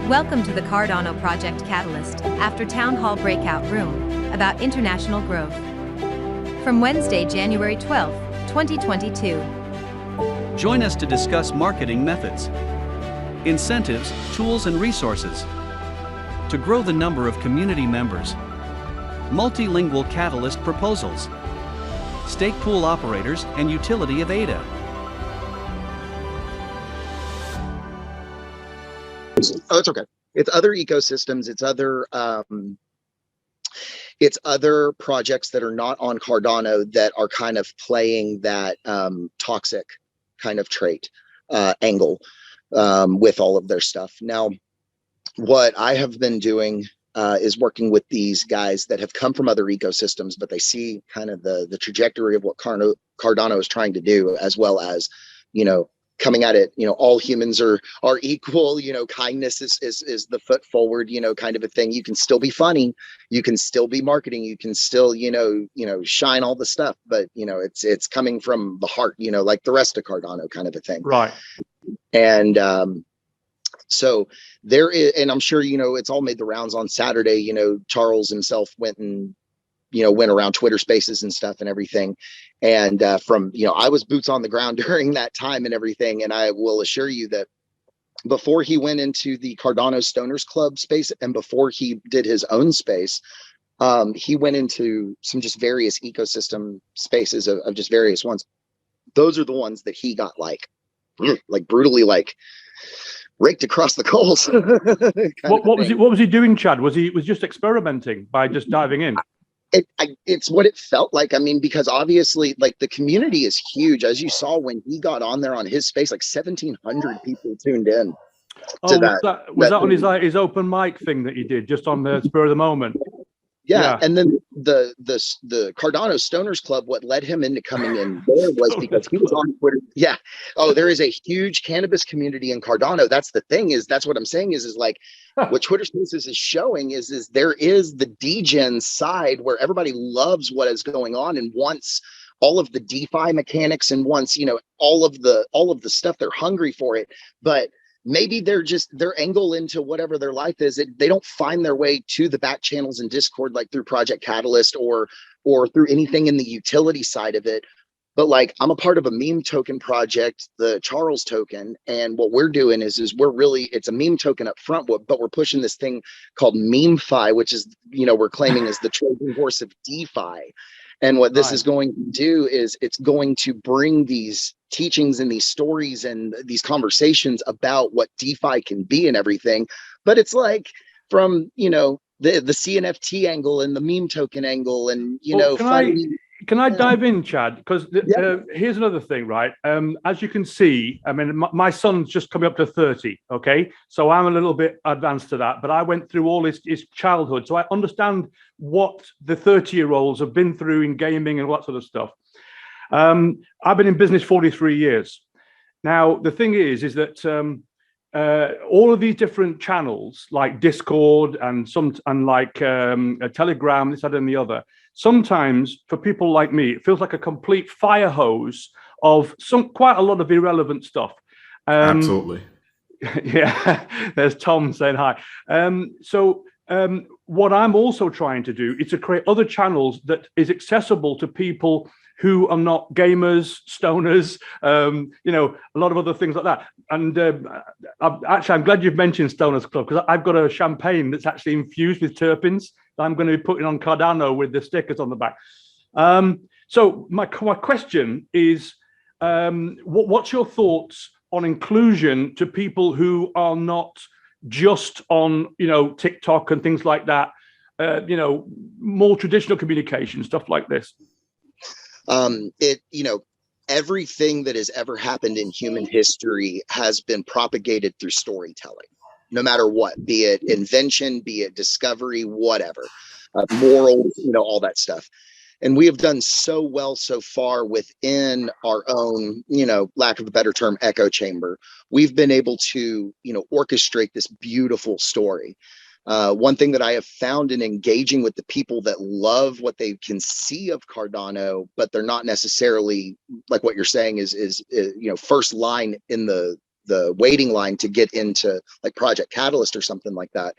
Welcome to the Cardano Project Catalyst After Town Hall Breakout Room about international growth. From Wednesday, January 12th, 2022. Join us to discuss marketing methods, incentives, tools, and resources to grow the number of community members, multilingual catalyst proposals, Stakepool operators, and utility of ADA. Oh, it's okay. It's other ecosystems. It's other projects that are not on Cardano that are kind of playing that toxic kind of trait angle with all of their stuff. Now, what I have been doing is working with these guys that have come from other ecosystems, but they see kind of the trajectory of what Cardano is trying to do, as well as, coming at it, all humans are equal, kindness is the foot forward, kind of a thing. You can still be funny, you can still be marketing, you can still, shine all the stuff, but it's coming from the heart, like the rest of Cardano kind of a thing. Right. And so there is, and I'm sure, it's all made the rounds on Saturday, Charles himself went around Twitter Spaces and stuff and everything. And from, I was boots on the ground during that time and everything. And I will assure you that before he went into the Cardano Stoners Club space and before he did his own space, he went into some just various ecosystem spaces of just various ones. Those are the ones that he got like brutally raked across the coals. What was he doing, Chad? Was just experimenting by just diving in? It's what it felt like. I mean, because obviously, the community is huge. As you saw when he got on there on his space, 1,700 people tuned in. Was that on his open mic thing that he did just on the spur of the moment? Yeah. And then the Cardano Stoners Club, what led him into coming in there was because he was on Twitter. Yeah. Oh, there is a huge cannabis community in Cardano. That's the thing that's what I'm saying is what Twitter Spaces is showing is there is the degen side where everybody loves what is going on and wants all of the DeFi mechanics and wants, all of the stuff. They're hungry for it, but maybe their angle into whatever their life is, they don't find their way to the back channels in Discord, like through Project Catalyst or through anything in the utility side of it. But I'm a part of a meme token project, the Charles token. And what we're doing is it's a meme token up front, but we're pushing this thing called MemeFi, which is, we're claiming is the Trojan horse of DeFi. And what this is going to do is it's going to bring these teachings and these stories and these conversations about what DeFi can be and everything. But it's from, the CNFT angle and the meme token angle and, Can I dive in, Chad? Because here's another thing, right? As you can see, I mean, my son's just coming up to 30, okay? So I'm a little bit advanced to that, but I went through all his childhood. So I understand what the 30-year-olds have been through in gaming and all that sort of stuff. I've been in business 43 years. Now, the thing is that all of these different channels like Discord and a Telegram, this, that, and the other, sometimes for people like me, it feels like a complete fire hose of quite a lot of irrelevant stuff. Absolutely. Yeah, there's Tom saying hi. What I'm also trying to do is to create other channels that is accessible to people who are not gamers, stoners, a lot of other things like that. And I'm glad you've mentioned Stoners Club, because I've got a champagne that's actually infused with terpenes that I'm going to be putting on Cardano with the stickers on the back. So my question is, what's your thoughts on inclusion to people who are not just on, TikTok and things like that, more traditional communication, stuff like this? Everything that has ever happened in human history has been propagated through storytelling, no matter what, be it invention, be it discovery, whatever, morals, all that stuff. And we have done so well so far within our own, lack of a better term, echo chamber. We've been able to, orchestrate this beautiful story. One thing that I have found in engaging with the people that love what they can see of Cardano, but they're not necessarily like what you're saying is first line in the the waiting line to get into like Project Catalyst or something like that.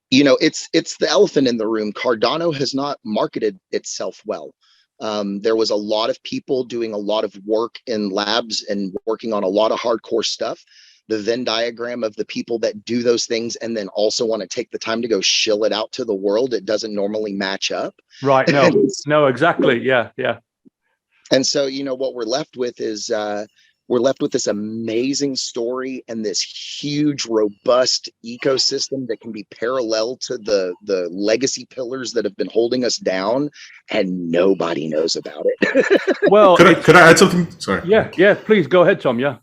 You know, it's the elephant in the room. Cardano has not marketed itself well. There was a lot of people doing a lot of work in labs and working on a lot of hardcore stuff. The Venn diagram of the people that do those things and then also want to take the time to go shill it out to the world, it doesn't normally match up. Right. No, no, exactly. Yeah. Yeah. And so, you know, what we're left with is we're left with this amazing story and this huge, robust ecosystem that can be parallel to the legacy pillars that have been holding us down, and nobody knows about it. Well, could I add something? Sorry. Yeah. Yeah. Please go ahead, Tom. Yeah.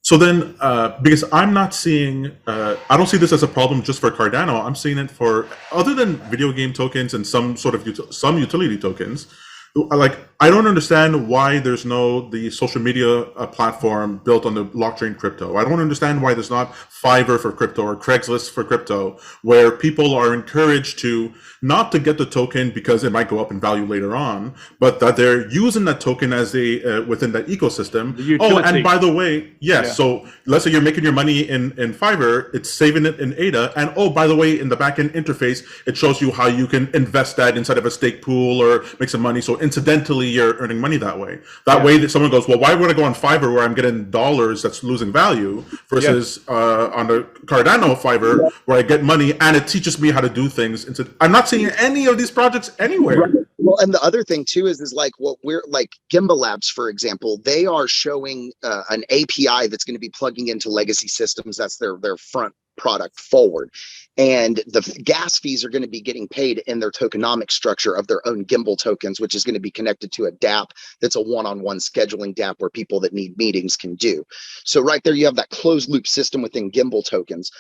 So then, because I'm not seeing, I don't see this as a problem just for Cardano. I'm seeing it for other than video game tokens and some sort of some utility tokens. Like, I don't understand why there's the social media platform built on the blockchain crypto. I don't understand why there's not Fiverr for crypto or Craigslist for crypto, where people are encouraged to not to get the token because it might go up in value later on, but that they're using that token as within that ecosystem. Oh, and by the way, yes. Yeah. So let's say you're making your money in Fiverr, it's saving it in ADA, and oh, by the way, in the backend interface, it shows you how you can invest that inside of a stake pool or make some money. So incidentally, you're earning money that way. That way that someone goes, well, why would I go on Fiverr where I'm getting dollars that's losing value versus on the Cardano Fiverr where I get money and it teaches me how to do things. I'm not seeing any of these projects anywhere. Right. Well, and the other thing too is like what we're like Gimbal Labs, for example, they are showing an API that's going to be plugging into legacy systems. That's their front product forward. And the gas fees are going to be getting paid in their tokenomic structure of their own Gimbal tokens, which is going to be connected to a DApp that's a one-on-one scheduling DApp where people that need meetings can do. So right there, you have that closed loop system within Gimbal tokens.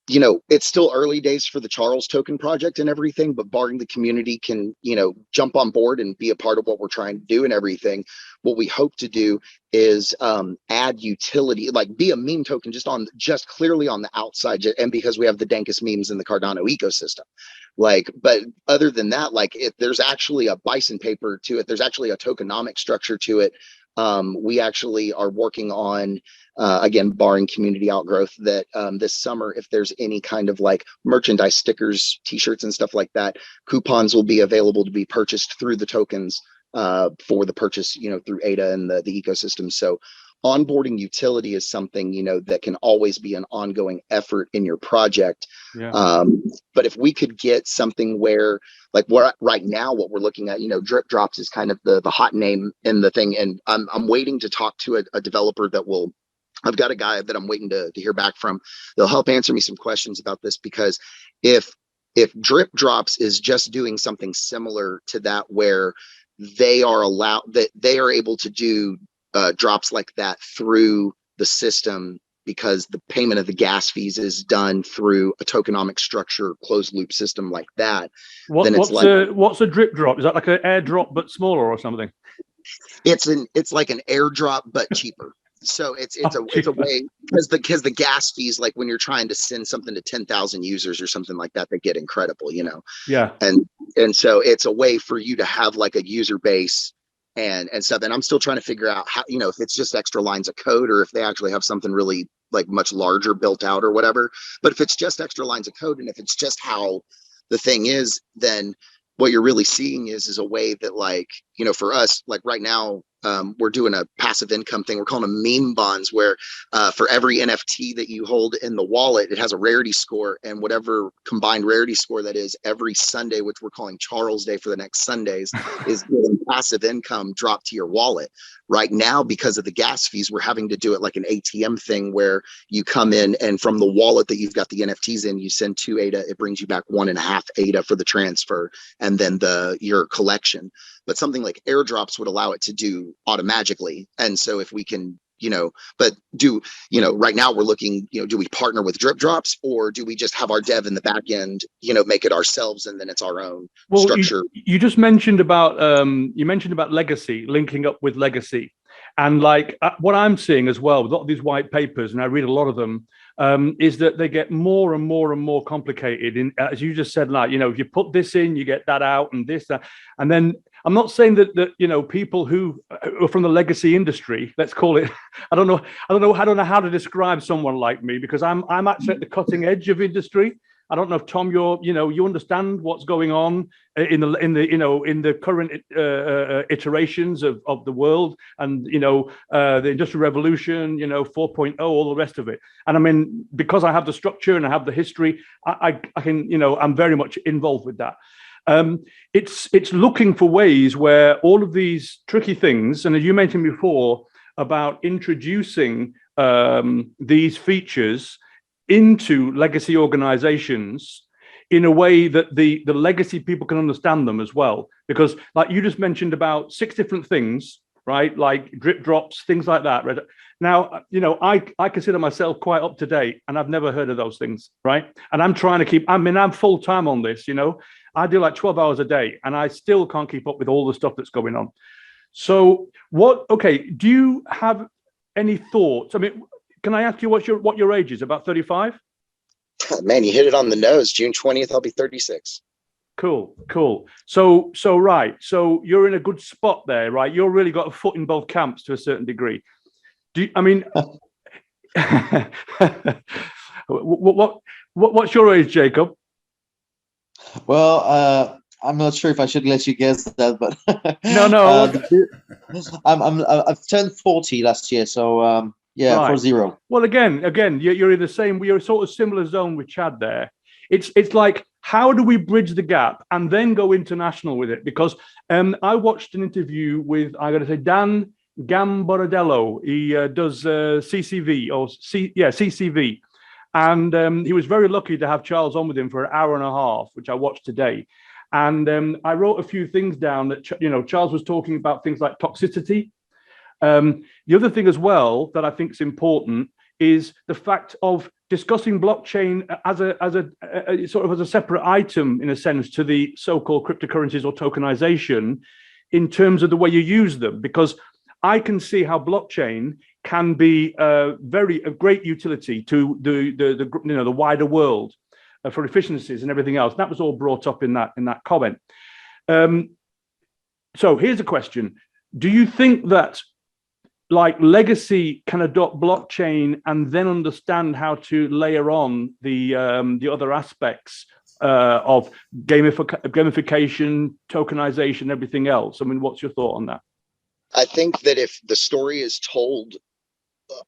You know, it's still early days for the Charles token project and everything, but barring the community can, you know, jump on board and be a part of what we're trying to do and everything, what we hope to do is add utility, like be a meme token just clearly on the outside, and because we have the dankest memes in the Cardano ecosystem. Like, but other than that, like if there's actually a bison paper to it, there's actually a tokenomic structure to it. We actually are working on, again, barring community outgrowth, that this summer, if there's any kind of like merchandise, stickers, t-shirts and stuff like that, coupons will be available to be purchased through the tokens for the purchase, you know, through ADA and the ecosystem. So onboarding utility is something, you know, that can always be an ongoing effort in your project. Yeah. But if we could get something where, like right now, what we're looking at, you know, drip drops is kind of the hot name in the thing. And I'm waiting to talk to a developer that will, I've got a guy that I'm waiting to hear back from. They'll help answer me some questions about this, because if drip drops is just doing something similar to that, where they are able to do drops like that through the system, because the payment of the gas fees is done through a tokenomic structure, closed loop system like that. What's a drip drop? Is that like an airdrop but smaller or something? It's like an airdrop but cheaper. So it's a way, because the gas fees, like when you're trying to send something to 10,000 users or something like that, they get incredible, you know. Yeah. And so it's a way for you to have like a user base and stuff. And I'm still trying to figure out how, you know, if it's just extra lines of code or if they actually have something really like much larger built out or whatever. But if it's just extra lines of code, and if it's just how the thing is, then what you're really seeing is a way that, like, you know, for us, like right now, we're doing a passive income thing. We're calling them meme bonds, where for every NFT that you hold in the wallet, it has a rarity score, and whatever combined rarity score that is, every Sunday, which we're calling Charles Day for the next Sundays, is getting passive income dropped to your wallet. Right now, because of the gas fees, we're having to do it like an ATM thing, where you come in and from the wallet that you've got the NFTs in, you send 2 ADA, it brings you back 1.5 ADA for the transfer, and then your collection. But something like airdrops would allow it to do automatically. And so if we can, you know, but right now we're looking, you know, do we partner with drip drops, or do we just have our dev in the back end, you know, make it ourselves, and then it's our own structure? You just mentioned about legacy, linking up with legacy. And like what I'm seeing as well with a lot of these white papers, and I read a lot of them, is that they get more and more and more complicated. In, as you just said, like, you know, if you put this in, you get that out, and this, that. And then I'm not saying that you know, people who are from the legacy industry, let's call it, I don't know how to describe someone like me, because I'm actually at the cutting edge of industry. I don't know if Tom, you understand what's going on in the current iterations of the world, and the Industrial Revolution, 4.0, all the rest of it. And I mean, because I have the structure and I have the history, I can, I'm very much involved with that. It's looking for ways where all of these tricky things, and as you mentioned before about introducing these features into legacy organizations in a way that the legacy people can understand them as well. Because like you just mentioned about 6 different things, right? Like drip drops, things like that. Right? Now, I consider myself quite up to date, and I've never heard of those things, right? And I'm trying to keep, I'm full time on this, I do like 12 hours a day, and I still can't keep up with all the stuff that's going on. So do you have any thoughts? I mean, can I ask you what your age is? About 35? Man, you hit it on the nose. June 20th, I'll be 36. Cool. So right. So you're in a good spot there, right? You've really got a foot in both camps to a certain degree. What's your age, Jacob? Well, I'm not sure if I should let you guess that, but no. I've turned 40 last year, so yeah, right. 40. Well, again, you're in the same. You're sort of similar zone with Chad there. It's like, how do we bridge the gap and then go international with it? Because I watched an interview with, I got to say, Dan Gambaradello. He does CCV CCV. And he was very lucky to have Charles on with him for an hour and a half, which I watched today. And I wrote a few things down that, Charles was talking about things like toxicity. The other thing as well that I think is important is the fact of discussing blockchain as a sort of as a separate item, in a sense, to the so-called cryptocurrencies or tokenization in terms of the way you use them, because I can see how blockchain can be a great utility to the wider world for efficiencies and everything else. That was all brought up in that comment. So here's a question: do you think that like legacy can adopt blockchain and then understand how to layer on the other aspects of gamification, tokenization, everything else? I mean, what's your thought on that? I think that if the story is told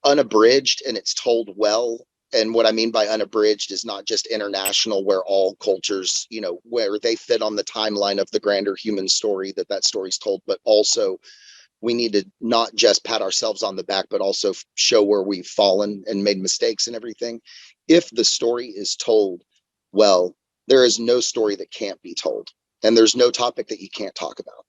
unabridged and it's told well, and what I mean by unabridged is not just international, where all cultures, where they fit on the timeline of the grander human story, that story's told, but also we need to not just pat ourselves on the back, but also show where we've fallen and made mistakes and everything. If the story is told well, there is no story that can't be told, and there's no topic that you can't talk about.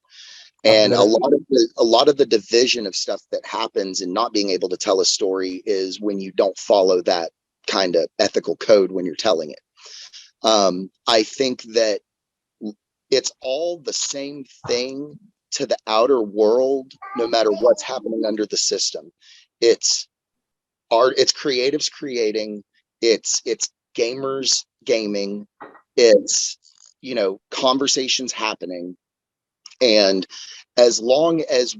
And a lot of the division of stuff that happens in not being able to tell a story is when you don't follow that kind of ethical code when you're telling it. I think that it's all the same thing to the outer world, no matter what's happening under the system. It's art, it's creatives creating, it's gamers gaming, it's conversations happening. And as long as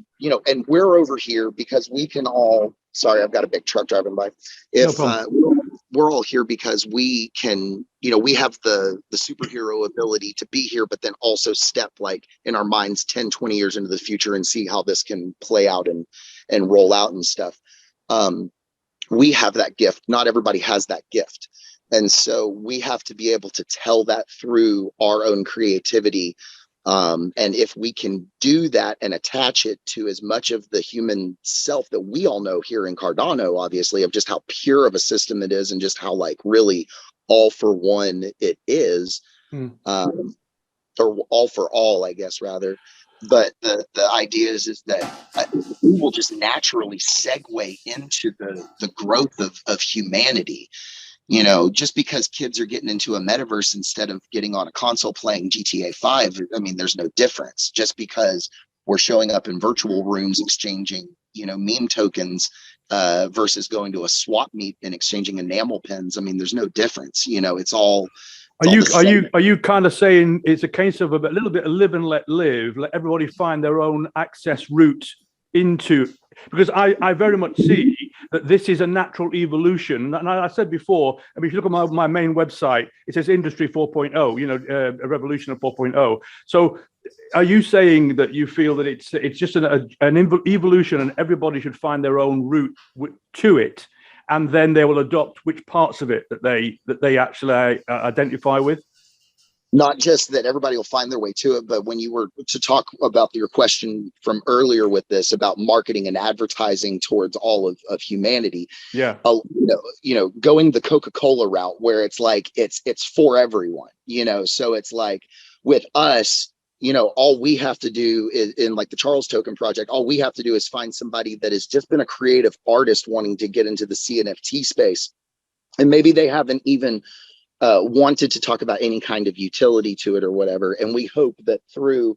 and we're over here because we can all, sorry, I've got a big truck driving by. If we're all here because we can, we have the superhero ability to be here, but then also step like in our minds 10, 20 years into the future and see how this can play out and roll out and stuff. We have that gift. Not everybody has that gift. And so we have to be able to tell that through our own creativity. And if we can do that and attach it to as much of the human self that we all know here in Cardano, obviously, of just how pure of a system it is and just how like really all for one it is, or all for all, I guess, rather. But the idea is that we will just naturally segue into the growth of humanity. Just because kids are getting into a metaverse instead of getting on a console playing GTA 5, I mean, there's no difference. Just because we're showing up in virtual rooms exchanging, meme tokens versus going to a swap meet and exchanging enamel pins. I mean, there's no difference. It's all Are you kind of saying it's a case of a little bit of live and let live, let everybody find their own access route into, because I very much see that this is a natural evolution. And I said before, I mean, if you look at my main website, it says Industry 4.0, you know, a revolution of 4.0. So are you saying that you feel that it's just an evolution and everybody should find their own route to it, and then they will adopt which parts of it that they actually identify with? Not just that everybody will find their way to it, but when you were to talk about your question from earlier with this about marketing and advertising towards all of humanity, yeah, you know, going the Coca-Cola route where it's like it's for everyone, you know. So it's like with us, you know, all we have to do is, in like the Charles Token project, all we have to do is find somebody that has just been a creative artist wanting to get into the CNFT space, and maybe they haven't even wanted to talk about any kind of utility to it or whatever. And we hope that through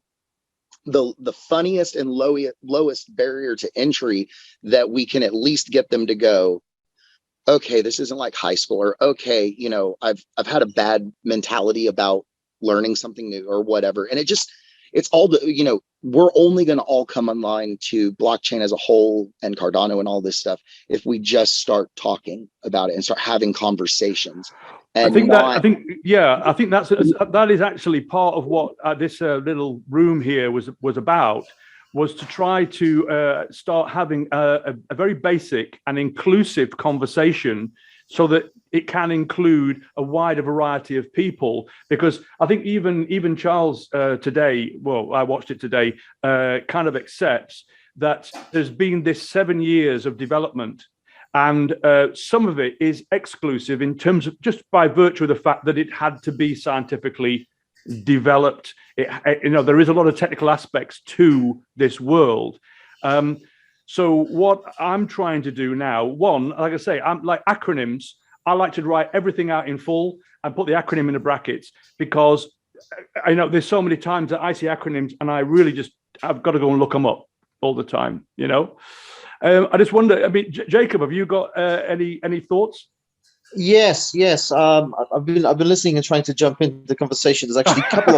the funniest and lowest barrier to entry, that we can at least get them to go, okay, this isn't like high school, or okay, you know, I've had a bad mentality about learning something new or whatever. And it's all the, you know, we're only going to all come online to blockchain as a whole and Cardano and all this stuff if we just start talking about it and start having conversations. And I think that is actually part of what this little room here was about, was to try to start having a very basic and inclusive conversation, so that it can include a wider variety of people. Because I think even Charles today, well, I watched it today, kind of accepts that there's been this 7 years of development, and some of it is exclusive in terms of just by virtue of the fact that it had to be scientifically developed. You know, there is a lot of technical aspects to this world. So what I'm trying to do now, one, like I say, I'm like acronyms. I like to write everything out in full and put the acronym in the brackets, because I know there's so many times that I see acronyms and I really I've got to go and look them up all the time, you know. I just wonder, I mean, Jacob, have you got any thoughts? Yes. I've been listening and trying to jump into the conversation. There's actually a couple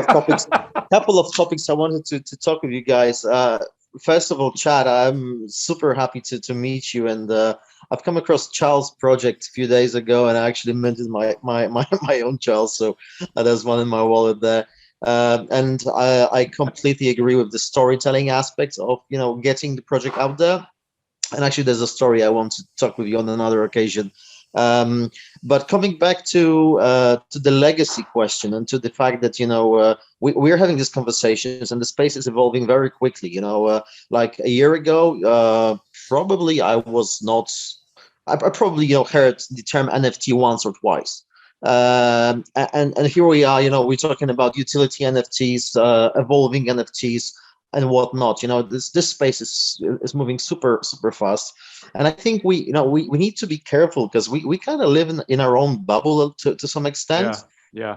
of topics I wanted to talk with you guys. First of all, Chad, I'm super happy to meet you, and I've come across Charles' project a few days ago, and I actually minted my own Charles, so there's one in my wallet there. And I completely agree with the storytelling aspect of, you know, getting the project out there. And actually, there's a story I want to talk with you on another occasion. But coming back to the legacy question, and to the fact that, you know, we're having these conversations and the space is evolving very quickly. You know, like a year ago, probably I probably, you know, heard the term NFT once or twice. And here we are, you know, we're talking about utility NFTs, evolving NFTs, and whatnot. You know, this space is moving super fast, and I think we need to be careful, because we kind of live in our own bubble to some extent. Yeah.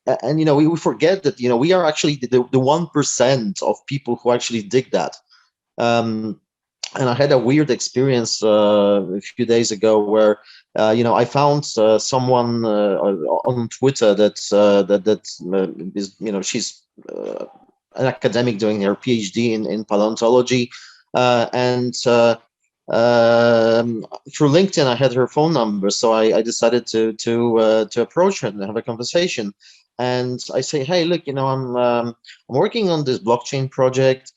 And you know, we forget that, you know, we are actually the 1% of people who actually dig that. And I had a weird experience a few days ago where you know, I found someone on Twitter that is, you know, she's an academic doing her PhD in paleontology, and through LinkedIn I had her phone number, so I decided to approach her and have a conversation. And I say, hey, look, you know, I'm working on this blockchain project.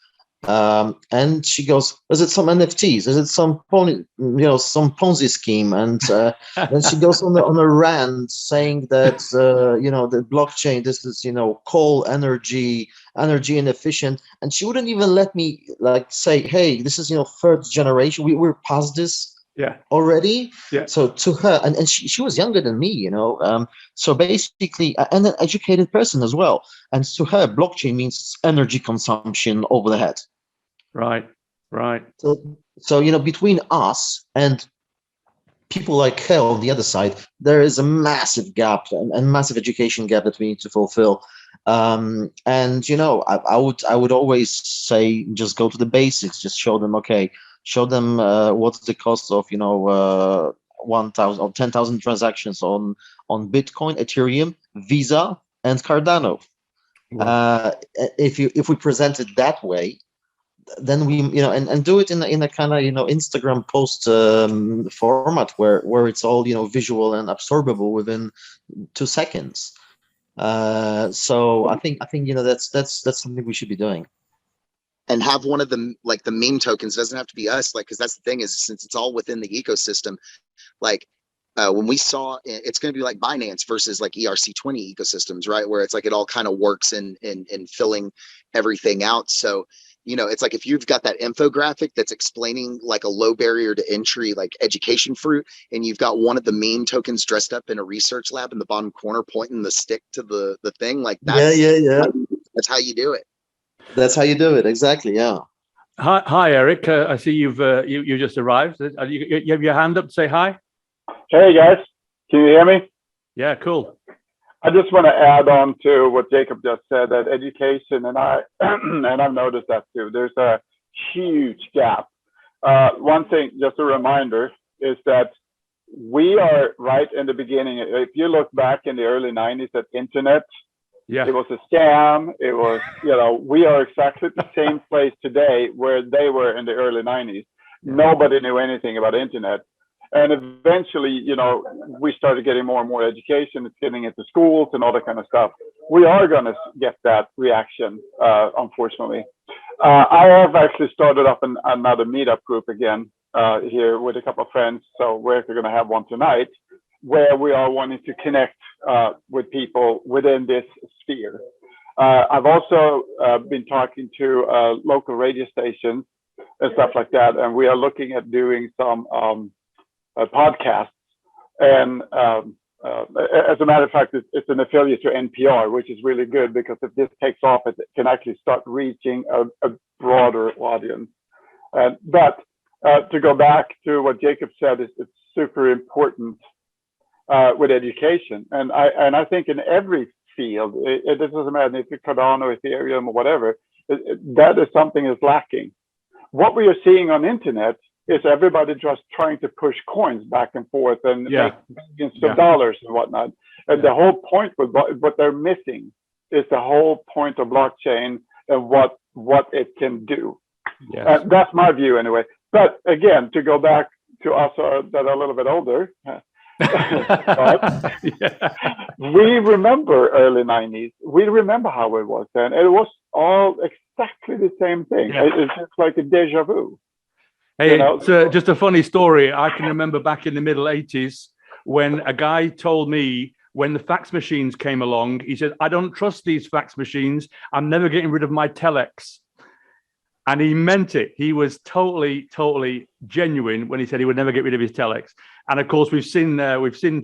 And she goes, is it some NFTs? Is it some some Ponzi scheme? And then she goes on a rant saying that you know, the blockchain, this is, you know, coal energy inefficient, and she wouldn't even let me like say, hey, this is, you know, third generation. We're past this already. So to her, and she was younger than me, you know, so basically, and an educated person as well, and to her, blockchain means energy consumption over the head. Right. So you know, between us and people like her on the other side, there is a massive gap and massive education gap that we need to fulfill. And you know, I would always say, just go to the basics. Just show them, what's the cost of, you know, 1,000 or 10,000 transactions on Bitcoin, Ethereum, Visa, and Cardano. Wow. If we present it that way, then we and do it in a kind of Instagram post format where it's all visual and absorbable within 2 seconds. So I think that's something we should be doing. And have one of the the meme tokens. It doesn't have to be us, because that's the thing, is since it's all within the ecosystem, when we saw, it's going to be like Binance versus ERC20 ecosystems, right? Where it's it all kind of works in filling everything out. So, it's if you've got that infographic that's explaining a low barrier to entry, education fruit, and you've got one of the meme tokens dressed up in a research lab in the bottom corner, pointing the stick to the thing, yeah. That's how you do it. That's how you do it. Exactly. Yeah. Hi, Eric. I see you've you just arrived. You have your hand up to say hi. Hey guys, can you hear me? Yeah, cool. I just want to add on to what Jacob just said, that education, and I've noticed that too. There's a huge gap. One thing, just a reminder, is that we are right in the beginning. If you look back in the early 90s at internet, yeah, it was a scam. It was, we are exactly the same place today where they were in the early 90s. Nobody knew anything about internet. And eventually, we started getting more and more education. It's getting into schools and all that kind of stuff. We are going to get that reaction, unfortunately. I have actually started up another meetup group again here with a couple of friends. So we're going to have one tonight, where we are wanting to connect with people within this sphere. I've also been talking to local radio stations and stuff like that, and we are looking at doing some podcasts. And as a matter of fact, it's an affiliate to NPR, which is really good, because if this takes off, it can actually start reaching a broader audience. But to go back to what Jacob said, it's super important with education. And I think in every field, it doesn't matter if it's Cardano, Ethereum, or whatever, that is something is lacking. What we are seeing on internet is everybody just trying to push coins back and forth and make billions of dollars and whatnot. And the whole point with what they're missing is the whole point of blockchain and what it can do. Yes. That's my view anyway. But again, to go back to us that are a little bit older, we remember early 90s. We remember how it was then. It was all exactly the same thing. Yeah. It's just like a deja vu. Hey, it's just a funny story. I can remember back in the middle 80s when a guy told me, when the fax machines came along, he said, I don't trust these fax machines. I'm never getting rid of my telex. And he meant it. He was totally genuine when he said he would never get rid of his telex. And of course, we've seen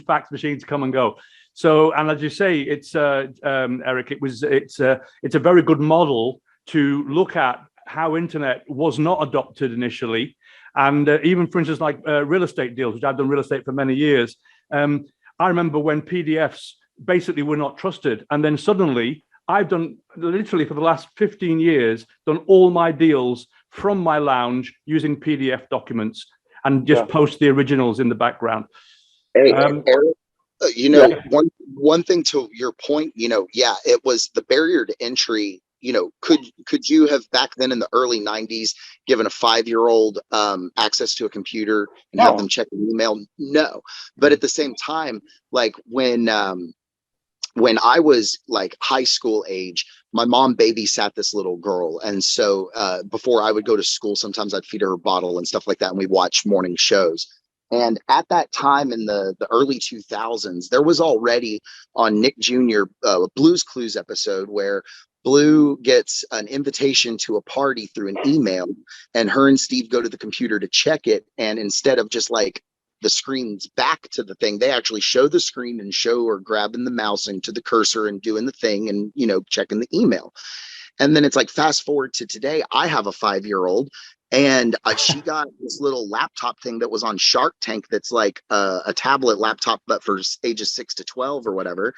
fax machines come and go. So, and as you say, it's Eric, it's a very good model to look at how internet was not adopted initially. And even, for instance, like real estate deals, which I've done real estate for many years. I remember when PDFs basically were not trusted. And then suddenly, I've done literally for the last 15 years, done all my deals from my lounge using PDF documents and just post the originals in the background. Hey, Eric, one thing to your point, it was the barrier to entry. Could you have back then in the early 90s given a 5-year-old access to a computer and have them check an email? No. But at the same time, when I was high school age, my mom babysat this little girl. And so before I would go to school, sometimes I'd feed her a bottle and stuff like that. And we watched morning shows. And at that time in the early 2000s, there was already on Nick Jr. Blue's Clues episode where Blue gets an invitation to a party through an email, and her and Steve go to the computer to check it. And instead of just the screen's back to the thing, they actually show the screen and show her grabbing the mouse into the cursor and doing the thing and, checking the email. And then it's fast forward to today, I have a 5-year-old And she got this little laptop thing that was on Shark Tank that's like a tablet laptop, but for ages 6 to 12 or whatever.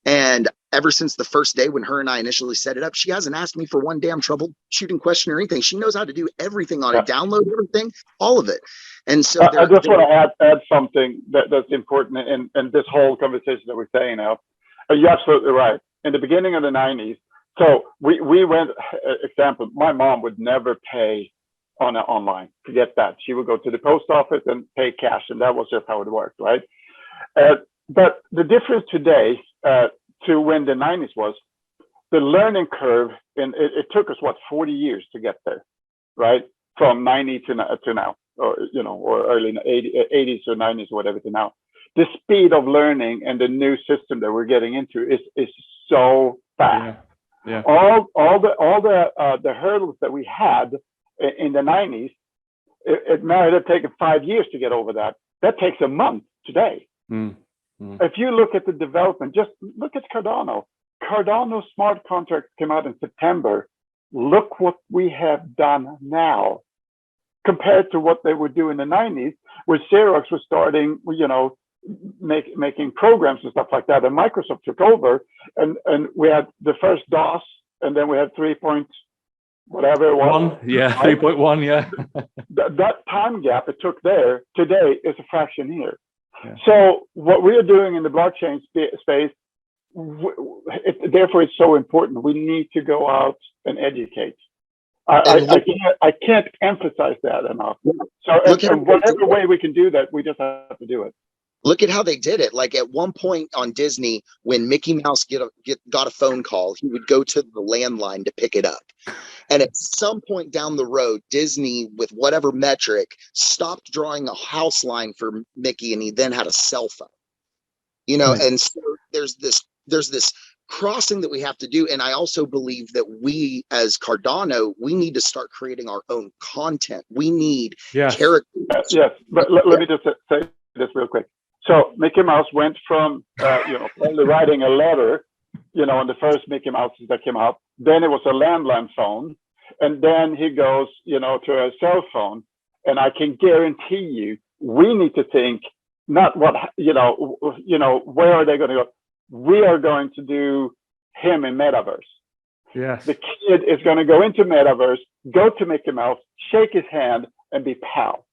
And ever since the first day when her and I initially set it up, she hasn't asked me for one damn troubleshooting question or anything. She knows how to do everything on it, download everything, all of it. And so I just want to add something that's important in this whole conversation that we're saying now. You're absolutely right. In the beginning of the 90s, so we went, example, my mom would never pay online. Forget that. She would go to the post office and pay cash, and that was just how it worked, right? But the difference today to when the 90s was, the learning curve, and it took us, 40 years to get there, right? From 90 to now, or, or early 80s or 90s or whatever to now. The speed of learning and the new system that we're getting into is so fast. Yeah. All the hurdles that we had in the 90s, it might have taken 5 years to get over that. That takes a month today. If you look at the development, just look at Cardano. Cardano smart contract came out in September. Look what we have done now compared to what they would do in the 90s, where Xerox was starting, making programs and stuff like that. And Microsoft took over, and we had the first DOS, and then we had 3. Whatever it was. 3.1, yeah. that time gap it took there today is a fraction here. Yeah. So what we are doing in the blockchain space, therefore it's so important. We need to go out and educate. I can't emphasize that enough. So whatever way we can do that, we just have to do it. Look at how they did it. Like at one point on Disney, when Mickey Mouse got a phone call, he would go to the landline to pick it up. And at some point down the road, Disney, with whatever metric, stopped drawing a house line for Mickey, and he then had a cell phone. And so there's this crossing that we have to do. And I also believe that we, as Cardano, we need to start creating our own content. We need characters. Yes, but let me just say this real quick. So Mickey Mouse went from, only writing a letter, on the first Mickey Mouses that came out. Then it was a landline phone. And then he goes, to a cell phone. And I can guarantee you, we need to think not what, where are they going to go? We are going to do him in metaverse. Yes. The kid is going to go into metaverse, go to Mickey Mouse, shake his hand, and be pal.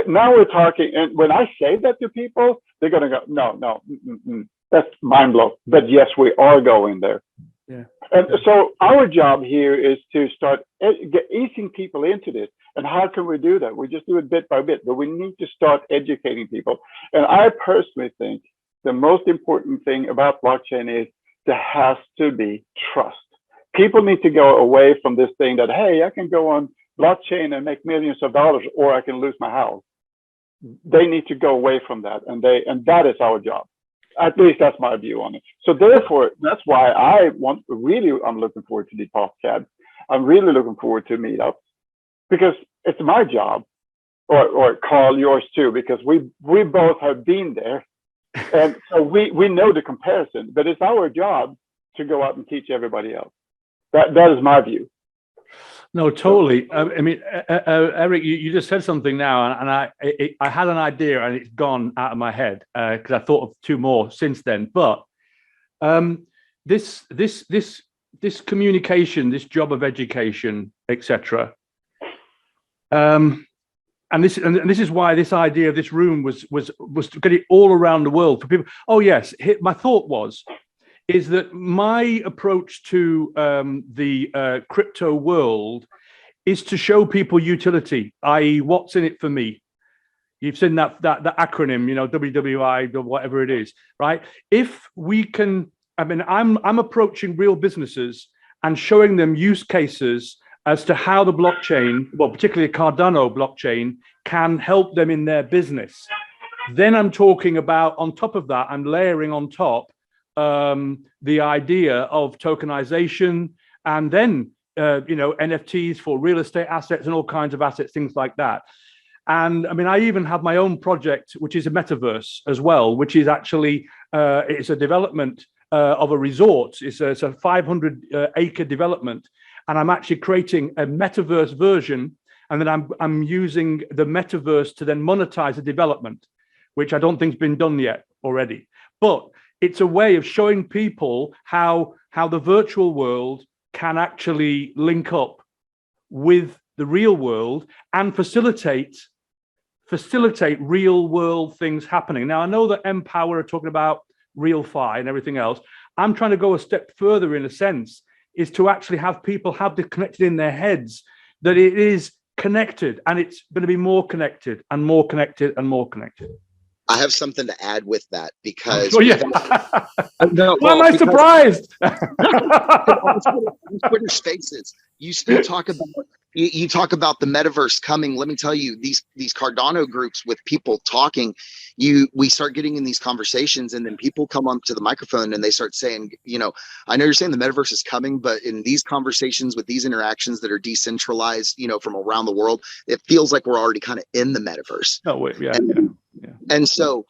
Now we're talking, and when I say that to people, they're going to go, no, that's mind blowing. But yes, we are going there. Yeah. And so our job here is to start easing people into this. And how can we do that? We just do it bit by bit, but we need to start educating people. And I personally think the most important thing about blockchain is there has to be trust. People need to go away from this thing that, hey, I can go on blockchain and make millions of dollars, or I can lose my house. They need to go away from that, and that is our job. At least that's my view on it. So therefore, that's why I'm looking forward to the podcast. I'm really looking forward to meetups, because it's my job, or Carl, yours too, because we both have been there, and so we know the comparison. But it's our job to go out and teach everybody else. That is my view. No, totally. I mean, Eric, you just said something now, and I had an idea, and it's gone out of my head because I thought of two more since then. But this communication, this job of education, etc. And this is why this idea of this room was to get it all around the world for people. Oh yes, my thought is that my approach to the crypto world is to show people utility, i.e. what's in it for me. You've seen that acronym, WWI or whatever it is, right? If we can, I'm approaching real businesses and showing them use cases as to how the blockchain, well, particularly Cardano blockchain, can help them in their business. Then I'm talking about, on top of that, I'm layering on top the idea of tokenization, and then NFTs for real estate assets and all kinds of assets, things like that. And I even have my own project, which is a metaverse as well, which is actually it's a development of a resort. It's a 500 acre development, and I'm actually creating a metaverse version, and then I'm using the metaverse to then monetize the development, which I don't think's been done yet already. But it's a way of showing people how the virtual world can actually link up with the real world and facilitate real world things happening. Now, I know that Empower are talking about real fi and everything else. I'm trying to go a step further, in a sense, is to actually have people have it connected in their heads that it is connected, and it's going to be more connected and more connected and more connected. I have something to add with that, because Why am I surprised? Twitter Spaces, you talk about the metaverse coming. Let me tell you, these Cardano groups with people talking, we start getting in these conversations, and then people come up to the microphone and they start saying, I know you're saying the metaverse is coming, but in these conversations with these interactions that are decentralized, from around the world, it feels like we're already kind of in the metaverse. Oh, wait, yeah. And so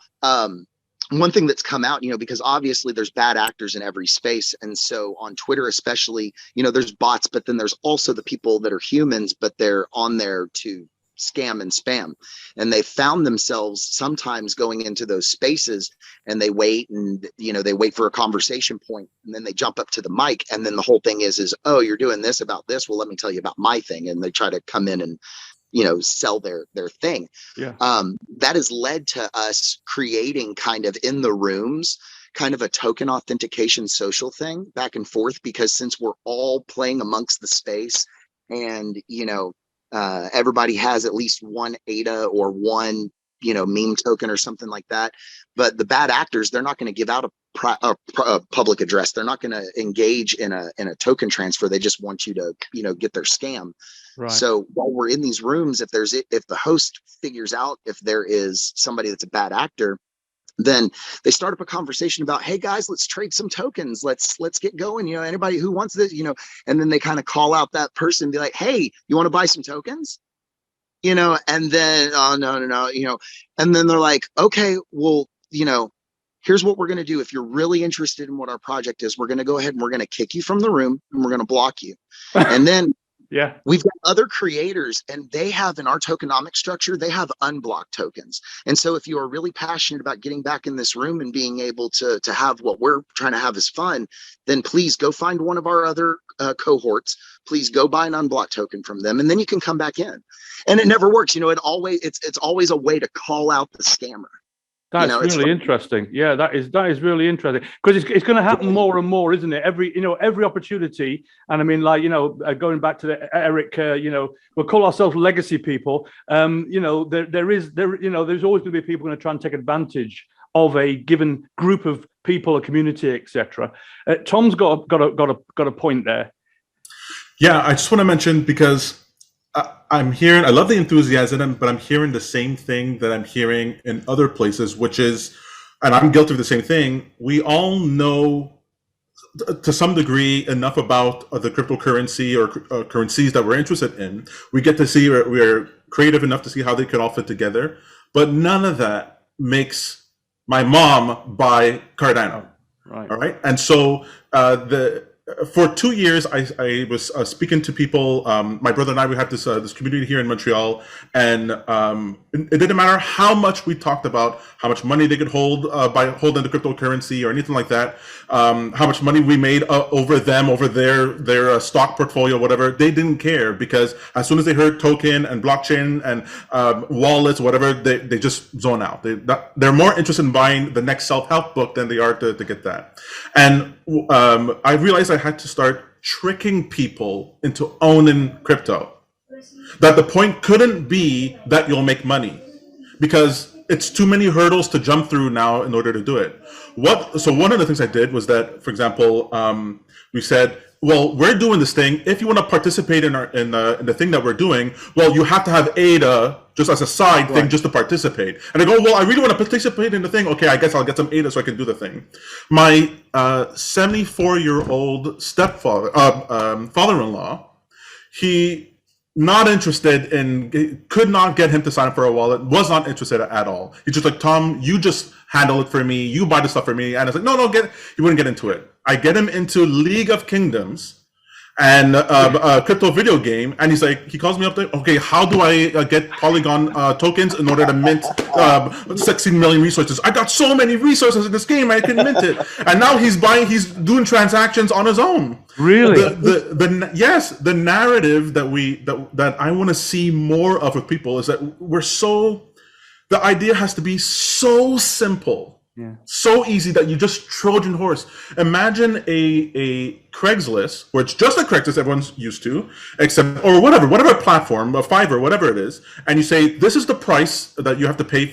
one thing that's come out, because obviously there's bad actors in every space. And so on Twitter, especially, there's bots, but then there's also the people that are humans, but they're on there to scam and spam. And they found themselves sometimes going into those spaces, and they wait and, they wait for a conversation point, and then they jump up to the mic. And then the whole thing is, oh, you're doing this about this. Well, let me tell you about my thing. And they try to come in and, sell their thing. Yeah. That has led to us creating kind of in the rooms, kind of a token authentication social thing back and forth, because since we're all playing amongst the space, and, everybody has at least one ADA or one, meme token or something like that. But the bad actors, they're not going to give out a public address. They're not going to engage in a token transfer. They just want you to, get their scam. Right. So while we're in these rooms, if the host figures out if there is somebody that's a bad actor, then they start up a conversation about, hey guys, let's trade some tokens. Let's get going. Anybody who wants this, and then they kind of call out that person and be like, hey, you want to buy some tokens? And then, oh, no, and then they're like, okay, well, here's what we're going to do. If you're really interested in what our project is, we're going to go ahead and we're going to kick you from the room, and we're going to block you. And then yeah, we've got other creators, and they have, in our tokenomic structure, they have unblocked tokens. And so if you are really passionate about getting back in this room and being able to have what we're trying to have as fun, then please go find one of our other cohorts. Please go buy an unblocked token from them, and then you can come back in. And it never works. It's always a way to call out the scammer. That's really interesting. Yeah, that is really interesting, because it's going to happen more and more, isn't it? Every opportunity. And I mean, going back to Eric, we'll call ourselves legacy people. There's always going to be people going to try and take advantage of a given group of people, a community, etc. Tom's got a point there. Yeah, I just want to mention, because I'm hearing, I love the enthusiasm, but I'm hearing the same thing that I'm hearing in other places, which is, and I'm guilty of the same thing, we all know to some degree enough about the cryptocurrency or currencies that we're interested in. We get to see, we're creative enough to see how they can all fit together, but none of that makes my mom buy Cardano. Right. All right. And so for 2 years, I was speaking to people. My brother and I, we had this community here in Montreal, and it didn't matter how much we talked about how much money they could hold by holding the cryptocurrency or anything like that, how much money we made over their stock portfolio, whatever. They didn't care, because as soon as they heard token and blockchain and wallets, whatever, they just zone out. They're more interested in buying the next self-help book than they are to get that. And I realized I had to start tricking people into owning crypto. That the point couldn't be that you'll make money, because it's too many hurdles to jump through now in order to do it. So one of the things I did was that, for example, we said, well, we're doing this thing. If you want to participate in the thing that we're doing, well, you have to have ADA just as a side thing, just to participate. And I go, well, I really want to participate in the thing. Okay, I guess I'll get some ADA so I can do the thing. My 74-year-old stepfather, father-in-law, he not interested in, could not get him to sign up for a wallet, was not interested at all. He's just like, Tom, you just handle it for me, you buy the stuff for me. And I was like, no, he wouldn't get into it. I get him into League of Kingdoms, and a crypto video game, and he calls me up there. Okay, how do I get Polygon tokens in order to mint 16 million resources? I got so many resources in this game, I can mint it. And now he's doing transactions on his own. Really? Yes, the narrative that I want to see more of with people is that the idea has to be so simple, so easy that you just Trojan horse. Imagine a Craigslist, where it's just a Craigslist everyone's used to, or whatever platform, a Fiverr, whatever it is, and you say this is the price that you have to pay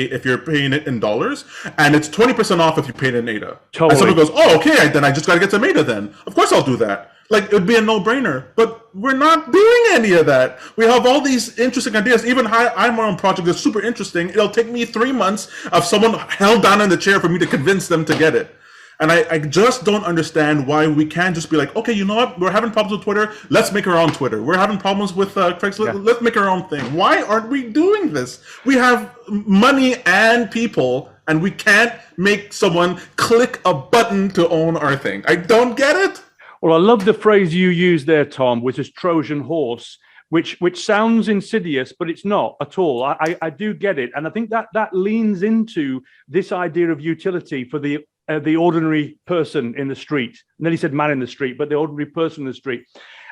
if you're paying it in dollars, and it's 20% off if you pay it in ADA. Totally. And someone goes, "Oh, okay, then I just got to get some ADA then. Of course I'll do that." Like, it would be a no-brainer, but we're not doing any of that. We have all these interesting ideas. Even I'm on a project that's super interesting. It'll take me 3 months of someone held down in the chair for me to convince them to get it. And I just don't understand why we can't just be like, okay, you know what? We're having problems with Twitter. Let's make our own Twitter. We're having problems with Craigslist. Let's make our own thing. Why aren't we doing this? We have money and people, and we can't make someone click a button to own our thing. I don't get it. Well, I love the phrase you used there, Tom, which is Trojan horse, which sounds insidious, but it's not at all. I do get it. And I think that leans into this idea of utility for the ordinary person in the street. And then he said man in the street, but the ordinary person in the street.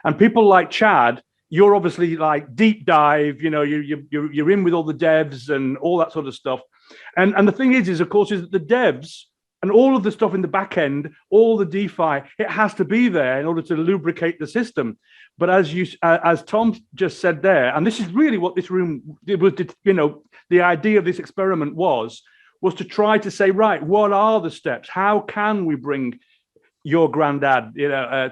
And people like Chad, you're obviously like deep dive, you're in with all the devs and all that sort of stuff. And the thing is of course, is that the devs and all of the stuff in the back end, all the DeFi, it has to be there in order to lubricate the system. But as Tom just said there, and this is really what this room, it was, the idea of this experiment was to try to say, right, what are the steps? How can we bring your granddad,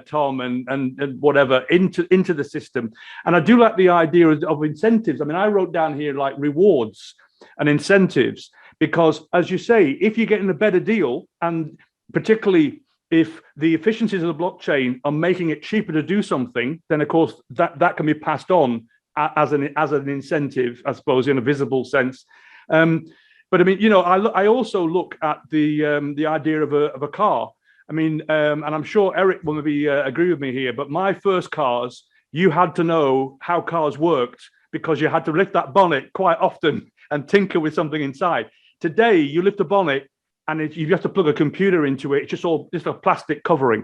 Tom and whatever into the system? And I do like the idea of incentives. I mean, I wrote down here like rewards and incentives. Because, as you say, if you're getting a better deal, and particularly if the efficiencies of the blockchain are making it cheaper to do something, then of course that can be passed on as an incentive, I suppose, in a visible sense. But I mean, I also look at the idea of a car. I mean, and I'm sure Eric will maybe agree with me here. But my first cars, you had to know how cars worked because you had to lift that bonnet quite often and tinker with something inside. Today, you lift a bonnet and you have to plug a computer into it. It's just a plastic covering.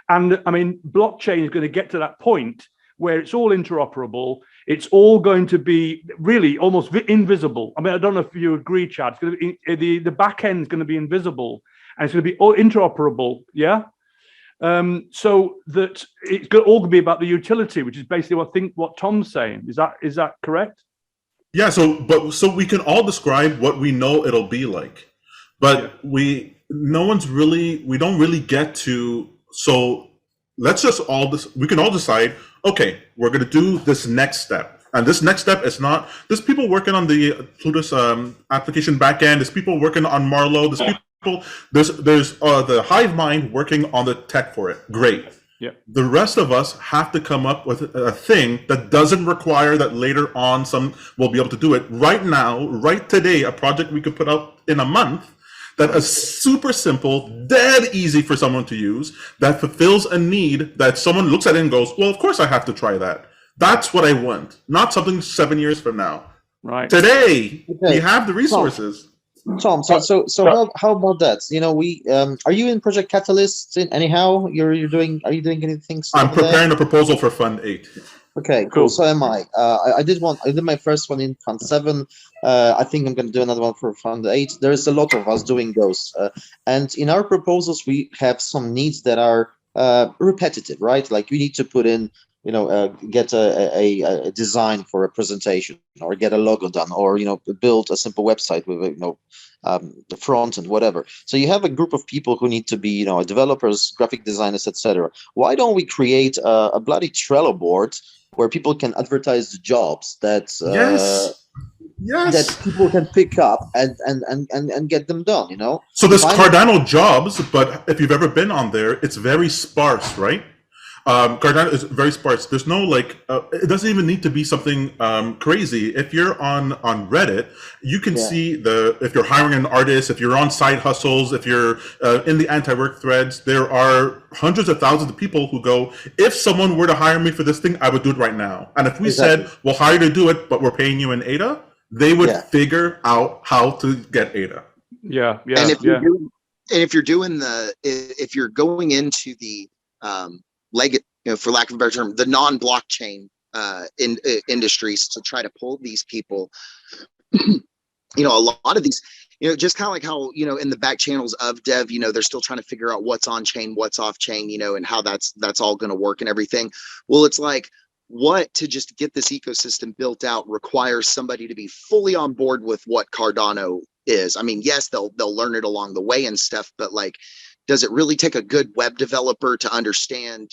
And I mean, blockchain is going to get to that point where it's all interoperable. It's all going to be really almost invisible. I mean, I don't know if you agree, Chad. It's going to be, the back end is going to be invisible and it's going to be all interoperable. Yeah. So that it's all going to be about the utility, which is basically what Tom's saying. Is that correct? Yeah, so we can all describe what we know it'll be like, but we don't really get to. So let's just we can all decide. Okay, we're going to do this next step, and this next step is not. There's people working on the Plutus application backend. There's people working on Marlowe. There's the Hive mind working on the tech for it. Great. Yeah. The rest of us have to come up with a thing that doesn't require that later on we'll be able to do it. Right now, right today, a project we could put out in a month that is super simple, dead easy for someone to use, that fulfills a need that someone looks at it and goes, well, of course I have to try that. That's what I want, not something 7 years from now. Right. Today, we have the resources. Tom, so how about that? Are you in Project Catalyst anyhow? Are you doing anything? I'm preparing a proposal for Fund 8. Okay, cool. So am I. I did my first one in Fund 7. I think I'm going to do another one for Fund 8. There's a lot of us doing those, and in our proposals we have some needs that are repetitive, right? Like we need to put in, get a design for a presentation, or get a logo done, or build a simple website with the front and whatever. So you have a group of people who need to be developers, graphic designers, etc. Why don't we create a bloody Trello board where people can advertise the jobs that that people can pick up and get them done? So there's Cardano jobs, but if you've ever been on there, it's very sparse, right? Cardano is very sparse. There's no like, it doesn't even need to be something crazy. If you're on Reddit, you can see if you're hiring an artist, if you're on side hustles, if you're in the anti-work threads, there are hundreds of thousands of people who go, if someone were to hire me for this thing, I would do it right now. And if we said, we'll hire you to do it, but we're paying you in ADA, they would figure out how to get ADA. Yeah. And if you're going into the for lack of a better term, the non-blockchain industries to try to pull these people, a lot of these, just kind of like how, in the back channels of dev, they're still trying to figure out what's on chain, what's off chain, and how that's all going to work and everything. Well, it's like, what to just get this ecosystem built out requires somebody to be fully on board with what Cardano is. I mean, yes, they'll learn it along the way and stuff, but like, does it really take a good web developer to understand,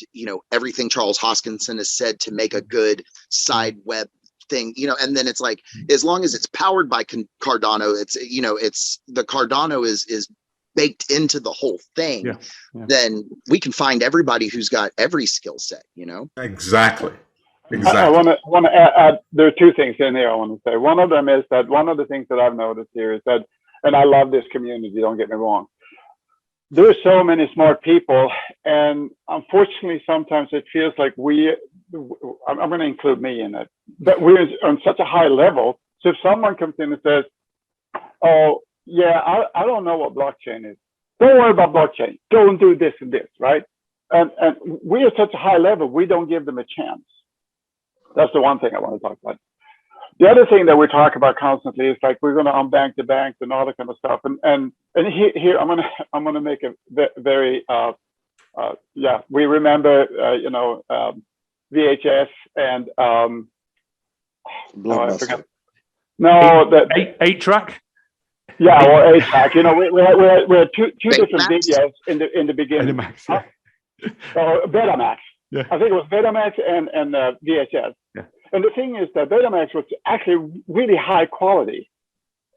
everything Charles Hoskinson has said to make a good side web thing, and then it's like, as long as it's powered by Cardano, it's, the Cardano is baked into the whole thing, then we can find everybody who's got every skill set, Exactly. I want to add, there are two things in here I want to say. One of them is that one of the things that I've noticed here is that, and I love this community, don't get me wrong, there are so many smart people, and unfortunately sometimes it feels like I'm going to include me in it, but we're on such a high level. So if someone comes in and says, oh yeah, I don't know what blockchain is, don't worry about blockchain, don't do this and this, right? And we are such a high level, we don't give them a chance. That's the one thing I want to talk about. The other thing that we talk about constantly is like, we're going to unbank the banks and all that kind of stuff. And here I'm gonna make a very we remember VHS and I forgot. No, the 8-track. Yeah, or 8-track. We had two different videos in the beginning. Betamax, yeah. Betamax. Yeah. I think it was Betamax and VHS. Yeah. And the thing is that Betamax was actually really high quality,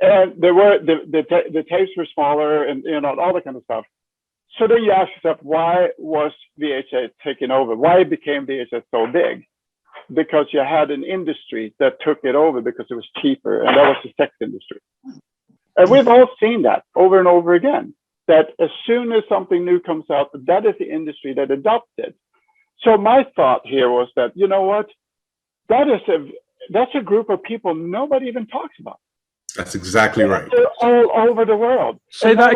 and there were the tapes were smaller and all that kind of stuff. So then you ask yourself, why was VHS taken over? Why became VHS so big? Because you had an industry that took it over because it was cheaper, and that was the sex industry. And we've all seen that over and over again. That as soon as something new comes out, that is the industry that adopts it. So my thought here was that, you know what, that's a group of people nobody even talks about. That's exactly right. They're all over the world. Say that.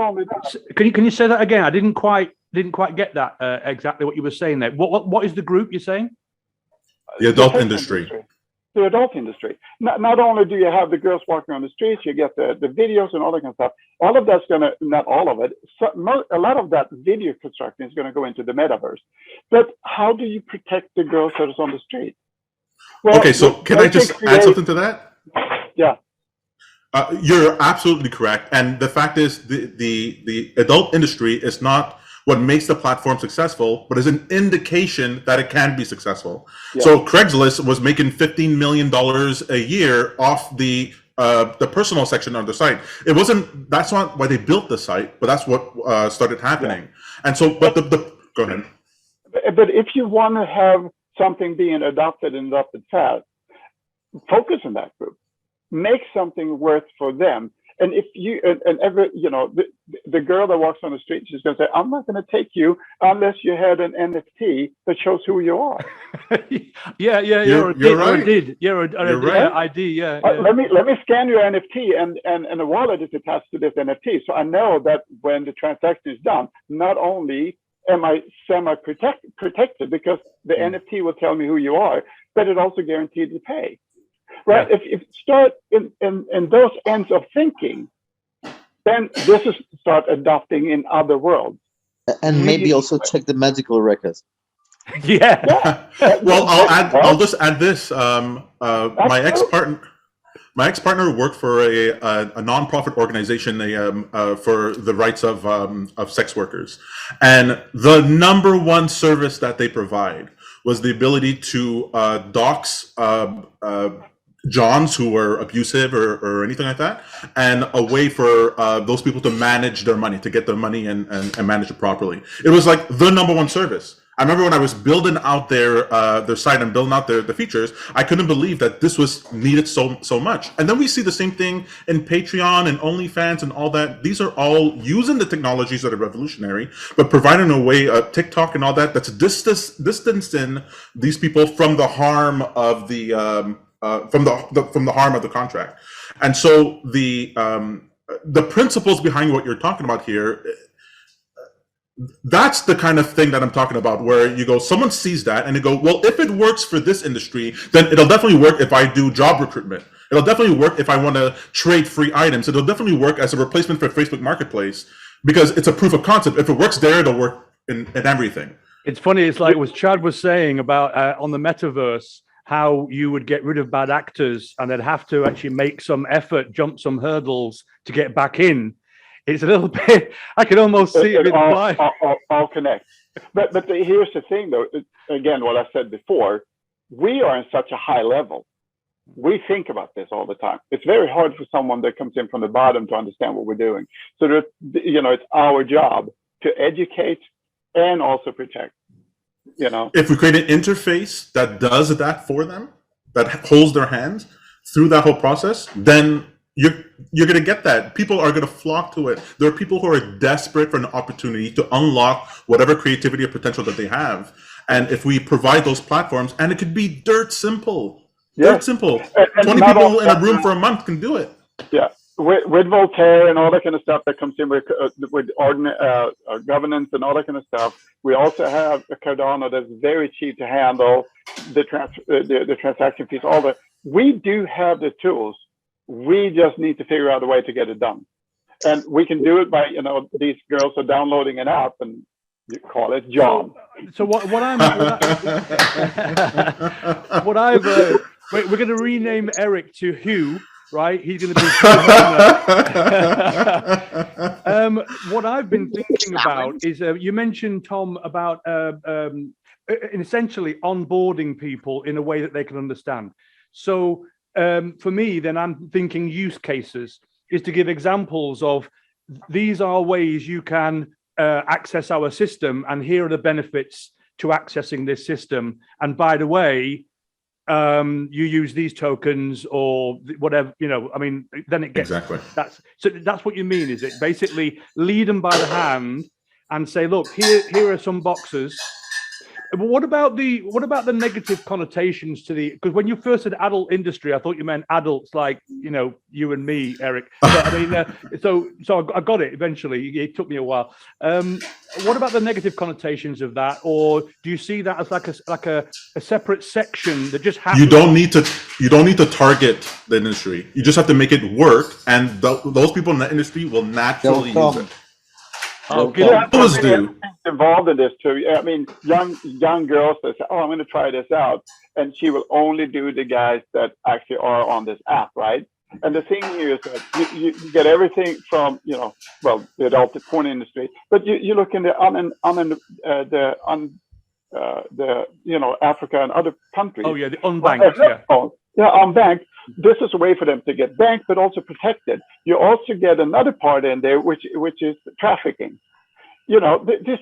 Can you say that again? I didn't quite get that exactly what you were saying there. What is the group you're saying? The adult industry. The adult industry. Not only do you have the girls walking on the streets, you get the videos and all that kind of stuff. All of that's going to, not all of it, a lot of that video construction is going to go into the metaverse. But how do you protect the girls that is on the street? Well, okay, so can I just add something to that? Yeah. You're absolutely correct. And the fact is, the adult industry is not what makes the platform successful, but is an indication that it can be successful. Yeah. So Craigslist was making $15 million a year off the personal section on the site. It wasn't, that's not why they built the site, but that's what started happening. Yeah. And so, but go ahead. But if you want to have something being adopted and adopted fast, focus on that group. Make something worth for them. And if you, the girl that walks on the street, she's going to say, I'm not going to take you unless you had an NFT that shows who you are. Yeah, you're right. You're right. ID, yeah. Let me scan your NFT, and the wallet is attached to this NFT. So I know that when the transaction is done, not only am I semi-protected because the NFT will tell me who you are, but it also guaranteed to pay. Right. Yeah. If you start in those ends of thinking, then this is start adopting in other worlds. And maybe also check the medical records. Yeah. Well, I'll just add this. My ex-partner worked for a non-profit organization for the rights of sex workers, and the number one service that they provide was the ability to dox Johns who were abusive or anything like that, and a way for those people to manage their money, to get their money and manage it properly. It was like the number one service. I remember when I was building out their site and building out the features, I couldn't believe that this was needed so much. And then we see the same thing in Patreon and OnlyFans and all that. These are all using the technologies that are revolutionary, but providing a way, TikTok and all that, that's distancing these people from the harm of the from the harm of the contract. And so the principles behind what you're talking about here, that's the kind of thing that I'm talking about, where you go, someone sees that and they go, well, if it works for this industry, then it'll definitely work if I do job recruitment. It'll definitely work if I want to trade free items. It'll definitely work as a replacement for Facebook Marketplace, because it's a proof of concept. If it works there, it'll work in everything. It's funny. It's like what Chad was saying about on the metaverse, how you would get rid of bad actors and they'd have to actually make some effort, jump some hurdles to get back in. It's a little bit, I can almost see it. All connect. But here's the thing, though. Again, what I said before, we are in such a high level. We think about this all the time. It's very hard for someone that comes in from the bottom to understand what we're doing. So that, it's our job to educate and also protect. If we create an interface that does that for them, that holds their hand through that whole process, then you're going to get that. People are going to flock to it. There are people who are desperate for an opportunity to unlock whatever creativity or potential that they have. And if we provide those platforms, and it could be dirt simple. Dirt simple. And 20 people in a room for a month can do it. Yeah. With Voltaire and all that kind of stuff that comes in with governance and all that kind of stuff, we also have a Cardano that's very cheap to handle the transaction fees. All that. We do have the tools. We just need to figure out a way to get it done, and we can do it by these girls are downloading an app and you call it John. So we're going to rename Eric to Hugh. Right, he's going to be. What I've been thinking about is you mentioned, Tom, about essentially onboarding people in a way that they can understand. So for me, then I'm thinking use cases is to give examples of these are ways you can access our system, and here are the benefits to accessing this system. And by the way, you use these tokens or whatever, then it gets exactly. That's what you mean, is it? Basically lead them by the hand and say, look, here are some boxes. But what about the negative connotations to because when you first said adult industry, I thought you meant adults like you and me, Eric. But, so I got it eventually. It took me a while. What about the negative connotations of that, or do you see that as like a separate section that just happens? You don't need to target the industry. You just have to make it work, and those people in that industry will naturally use it. Involved in this too. I mean, young girls that say, "Oh, I'm going to try this out," and she will only do the guys that actually are on this app, right? And the thing here is that you get everything from the adult porn industry, but you look in the Africa and other countries. Oh yeah, the unbanked. Unbanked. This is a way for them to get banked, but also protected. You also get another part in there, which is trafficking. This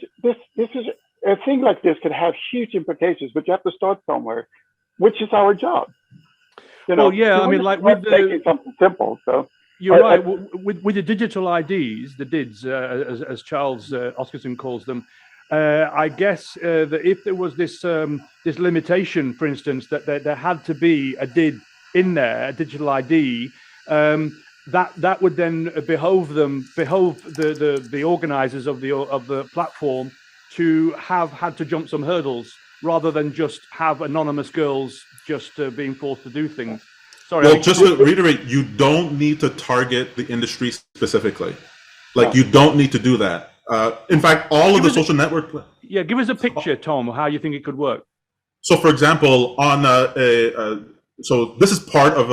is a thing like this could have huge implications, but you have to start somewhere, which is our job. Like with something simple. So you're right. With the digital IDs, the DIDs, as Charles Oscarson calls them. I guess that if there was this limitation, for instance, that there had to be a DID in there, a digital ID, that would then behove the organizers of the platform to have had to jump some hurdles rather than just have anonymous girls just being forced to do things. Sorry. Well, just to reiterate, you don't need to target the industry specifically. You don't need to do that. In fact, all of the social network. Yeah, give us a picture, Tom, of how you think it could work. So, for example, on so this is part of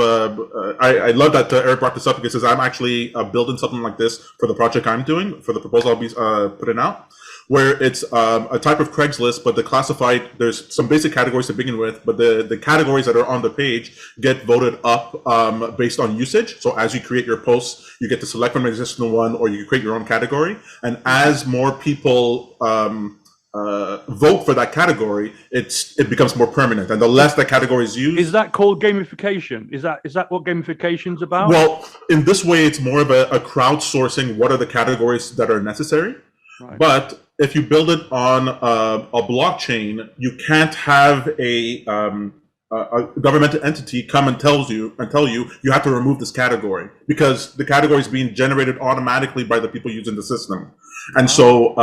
I love that Eric brought this up, because I'm actually building something like this for the project I'm doing, for the proposal I'll be putting out, where it's a type of Craigslist, but there's some basic categories to begin with, but the categories that are on the page get voted up based on usage. So as you create your posts, you get to select from an existing one, or you create your own category. And as more people vote for that category, it becomes more permanent, and the less that category is used. Is that called gamification? Is that what gamification's about? Well, in this way, it's more of a crowdsourcing. What are the categories that are necessary? Right. But if you build it on a blockchain, you can't have a governmental entity come and tell you you have to remove this category, because the category is being generated automatically by the people using the system. And so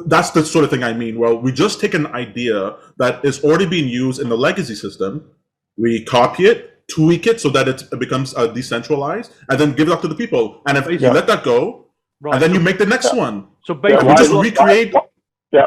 that's the sort of thing I mean. Well, we just take an idea that is already being used in the legacy system, we copy it, tweak it so that it becomes decentralized, and then give it up to the people. And if you let that go, and then you make the next one. So basically, we just recreate.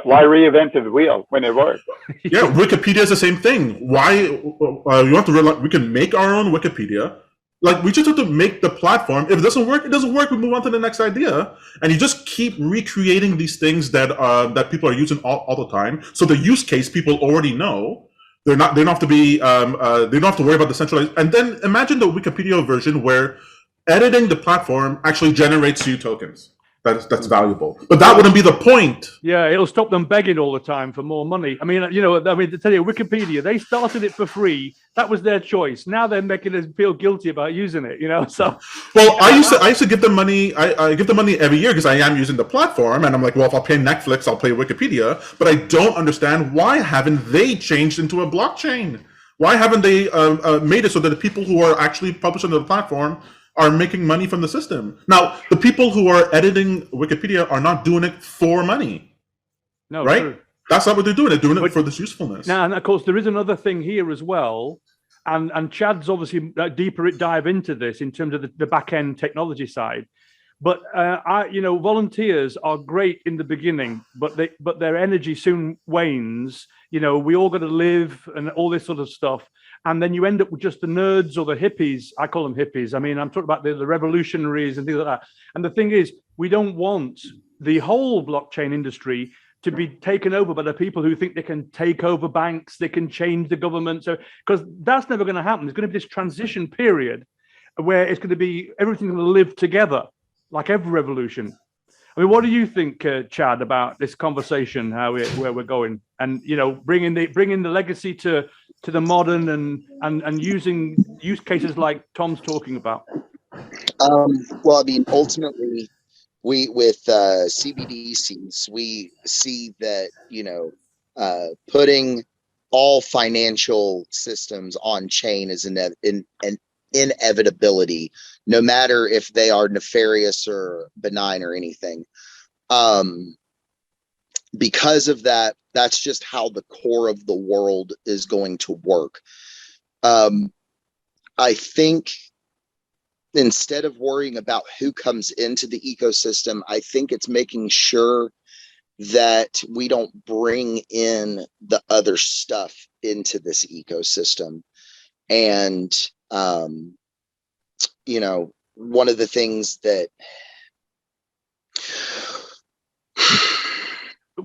Why reinvent the wheel when it works? Yeah, Wikipedia is the same thing. Why you have to realize we can make our own Wikipedia. Like, we just have to make the platform. If it doesn't work, it doesn't work. We move on to the next idea, and you just keep recreating these things that that people are using all the time. So the use case people already know. They don't have to be. They don't have to worry about the centralized. And then imagine the Wikipedia version where editing the platform actually generates you tokens. That's valuable, but that wouldn't be the point. Yeah, it'll stop them begging all the time for more money. I mean, to tell you, Wikipedia, they started it for free. That was their choice. Now they're making us feel guilty about using it. So. Well, I used to give them money. I give them money every year because I am using the platform, and I'm like, well, if I'll pay Netflix, I'll pay Wikipedia. But I don't understand, why haven't they changed into a blockchain? Why haven't they made it so that the people who are actually publishing the platform are making money from the system? Now, the people who are editing Wikipedia are not doing it for money. No, right? True. That's not what they're doing. They're doing it for this usefulness. Now, and of course, there is another thing here as well. And Chad's obviously deeper dive into this in terms of the back end technology side. But volunteers are great in the beginning, but their energy soon wanes. We all got to live and all this sort of stuff. And then you end up with just the nerds or the hippies. I call them hippies. I mean, I'm talking about the revolutionaries and things like that. And the thing is, we don't want the whole blockchain industry to be taken over by the people who think they can take over banks, they can change the government. So, because that's never going to happen. There's going to be this transition period where it's going to be, everything's going to live together, like every revolution. I mean, what do you think, Chad, about this conversation, where we're going, and bringing the legacy to the modern and using use cases like Tom's talking about? Well, I mean, ultimately, we with CBDCs, we see that putting all financial systems on chain is an inevitability, no matter if they are nefarious or benign or anything. Because of that, that's just how the core of the world is going to work. I think instead of worrying about who comes into the ecosystem, I think it's making sure that we don't bring in the other stuff into this ecosystem. And one of the things that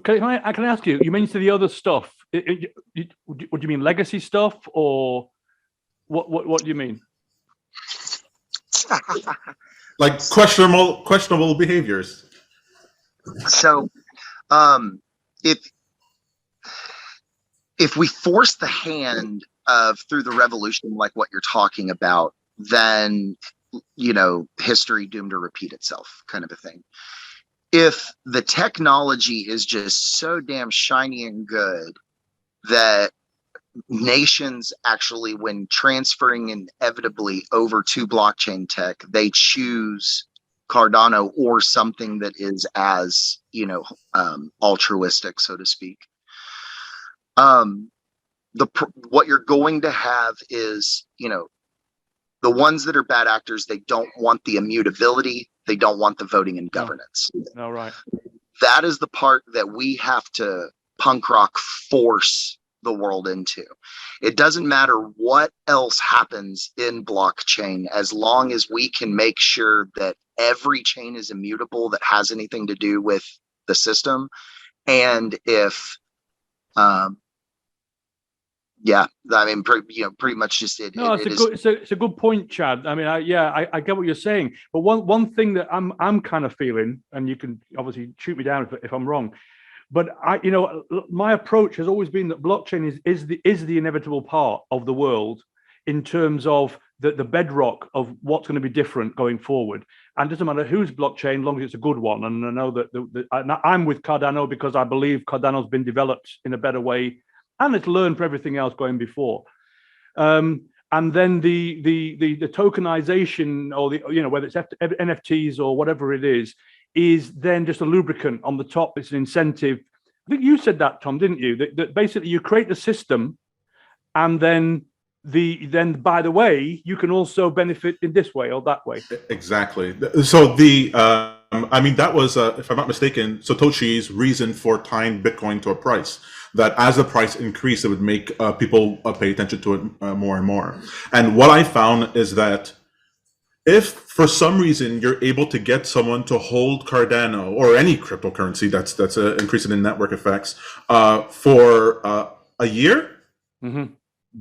can I ask you? You mentioned the other stuff. What do you mean, legacy stuff, or what do you mean? Like questionable behaviors. So, if we force the hand of through the revolution, like what you're talking about, then history doomed to repeat itself, kind of a thing. If the technology is just so damn shiny and good that nations actually, when transferring inevitably over to blockchain tech, they choose Cardano or something that is as altruistic, so to speak. What you're going to have is the ones that are bad actors. They don't want the immutability. They don't want the voting and governance. No, right. That is the part that we have to punk rock force the world into. It doesn't matter what else happens in blockchain, as long as we can make sure that every chain is immutable that has anything to do with the system. And if pretty much just it. No, it's a good point, Chad. I mean, I get what you're saying, but one thing that I'm kind of feeling, and you can obviously shoot me down if I'm wrong. But my approach has always been that blockchain is the inevitable part of the world in terms of the bedrock of what's going to be different going forward. And it doesn't matter whose blockchain, as long as it's a good one. And I know that I'm with Cardano because I believe Cardano's been developed in a better way, and it's learned from everything else going before. And then the tokenization, or whether it's NFTs or whatever it is then just a lubricant on the top. It's an incentive. I think you said that, Tom, didn't you? That basically you create the system, and then by the way, you can also benefit in this way or that way. Exactly. So that was, if I'm not mistaken, Satoshi's reason for tying Bitcoin to a price. That as the price increased, it would make people pay attention to it more and more. And what I found is that if for some reason you're able to get someone to hold Cardano or any cryptocurrency that's increasing in network effects for a year,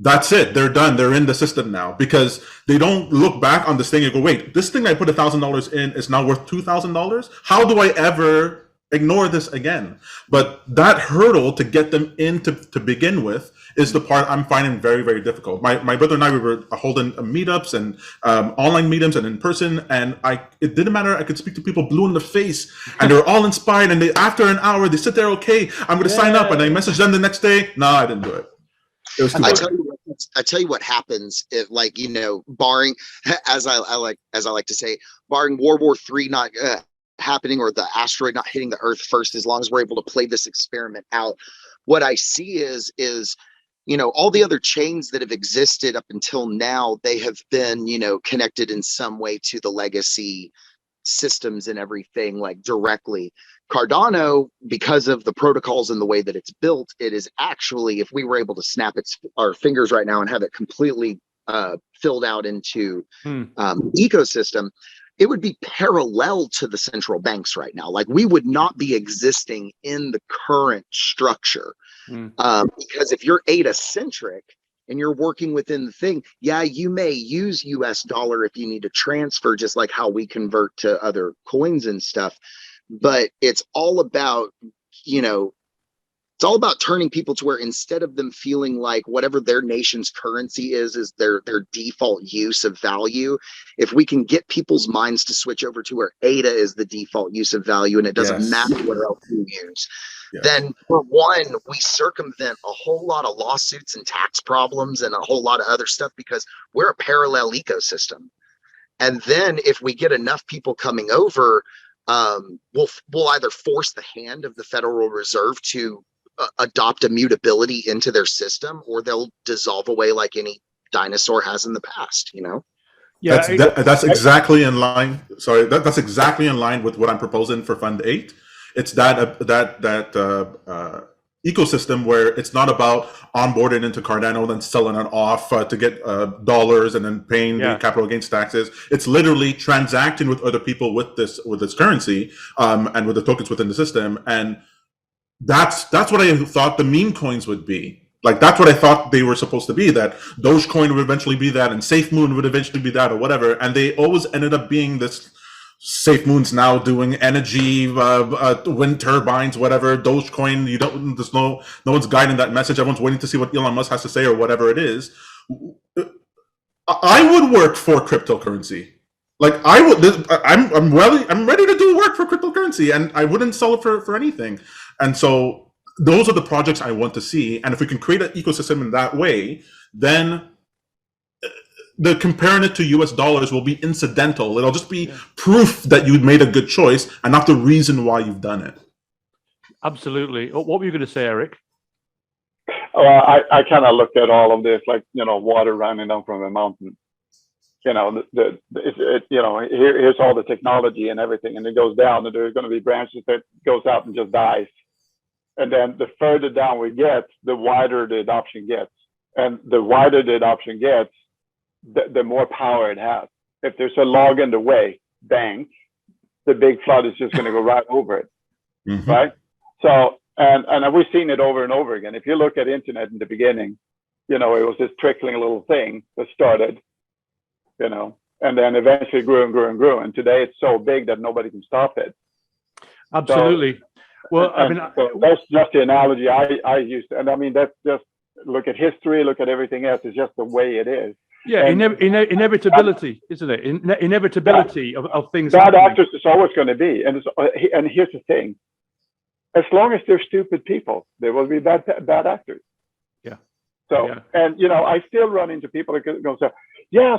that's it. They're done. They're in the system now, because they don't look back on this thing and go, wait, this thing I put $1,000 in is now worth $2,000. How do I ever ignore this again? But that hurdle to get them in to begin with is the part I'm finding very, very difficult. My brother and I, we were holding meetups and online meetups and in person, and it didn't matter. I could speak to people blue in the face, and they're all inspired, and after an hour they sit there, okay, I'm going to sign up, and I message them the next day. No, I didn't do it. It was too hard. I tell you what happens if, barring, as I like to say, barring World War III not happening, or the asteroid not hitting the Earth first, as long as we're able to play this experiment out, what I see is all the other chains that have existed up until now, they have been connected in some way to the legacy systems and everything, like directly. Cardano, because of the protocols and the way that it's built, it is actually, if we were able to snap our fingers right now and have it completely filled out into ecosystem, it would be parallel to the central banks right now. Like, we would not be existing in the current structure. Because if you're ADA centric and you're working within the thing, yeah, you may use US dollar if you need to transfer, just like how we convert to other coins and stuff. But it's all about, it's all about turning people to where, instead of them feeling like whatever their nation's currency is their default use of value, if we can get people's minds to switch over to where ADA is the default use of value, and it doesn't matter what else you use, then for one, we circumvent a whole lot of lawsuits and tax problems and a whole lot of other stuff, because we're a parallel ecosystem. And then if we get enough people coming over, we'll either force the hand of the Federal Reserve to adopt immutability into their system, or they'll dissolve away like any dinosaur has in the past. Yeah, that's exactly in line. Sorry, that's exactly in line with what I'm proposing for Fund 8. It's that ecosystem where it's not about onboarding into Cardano, then selling it off to get dollars and then paying the capital gains taxes. It's literally transacting with other people with this currency and with the tokens within the system. And that's what I thought the meme coins would be. Like, that's what I thought they were supposed to be, that Dogecoin would eventually be that, and SafeMoon would eventually be that, or whatever. And they always ended up being this. SafeMoon's now doing energy, wind turbines, whatever. Dogecoin, there's no one's guiding that message. Everyone's waiting to see what Elon Musk has to say, or whatever it is. I would work for cryptocurrency. Like, I'm ready to do work for cryptocurrency, and I wouldn't sell it for anything. And so those are the projects I want to see. And if we can create an ecosystem in that way, then the comparing it to US dollars will be incidental. It'll just be proof that you made a good choice, and not the reason why you've done it. Absolutely. What were you going to say, Eric? I kind of looked at all of this like, water running down from a mountain. Here's all the technology and everything, and it goes down, and there's going to be branches that goes out and just dies. And then the further down we get, the wider the adoption gets. And the wider the adoption gets, the more power it has. If there's a log in the way, bang, the big flood is just going to go right over it, right? So, and we've seen it over and over again. If you look at internet in the beginning, it was this trickling little thing that started, and then eventually grew and grew and grew. And today it's so big that nobody can stop it. Absolutely. Well, I mean, so that's just the analogy I used, and I mean that's just look at history, look at everything else. It's just the way it is. yeah, inevitability, isn't it? Inevitability of things. Bad actors is always going to be, and here's the thing: as long as they're stupid people, there will be bad actors. Yeah. So, and I still run into people that go, so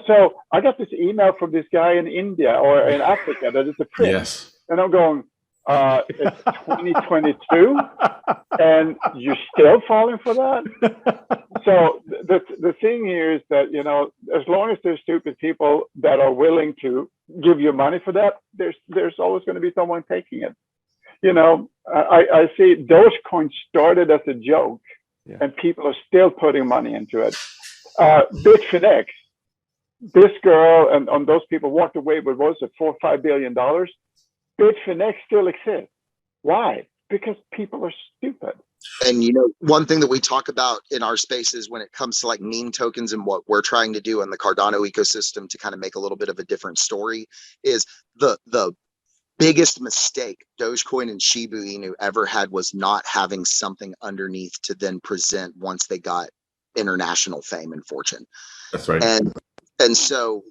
so I got this email from this guy in India or in Africa that is a prince, Yes. and I'm going, it's 2022, and you're still falling for that. So the thing here is that as long as there's stupid people that are willing to give you money for that, there's always going to be someone taking it. I see Dogecoin started as a joke, and people are still putting money into it. Bitfinex, this girl and on those people walked away with, what was it, $4 or $5 billion. Bitfinex still exists. Why? Because people are stupid. And one thing that we talk about in our spaces when it comes to like meme tokens and what we're trying to do in the Cardano ecosystem to kind of make a little bit of a different story is the biggest mistake Dogecoin and Shiba Inu ever had was not having something underneath to then present once they got international fame and fortune. That's right. And so,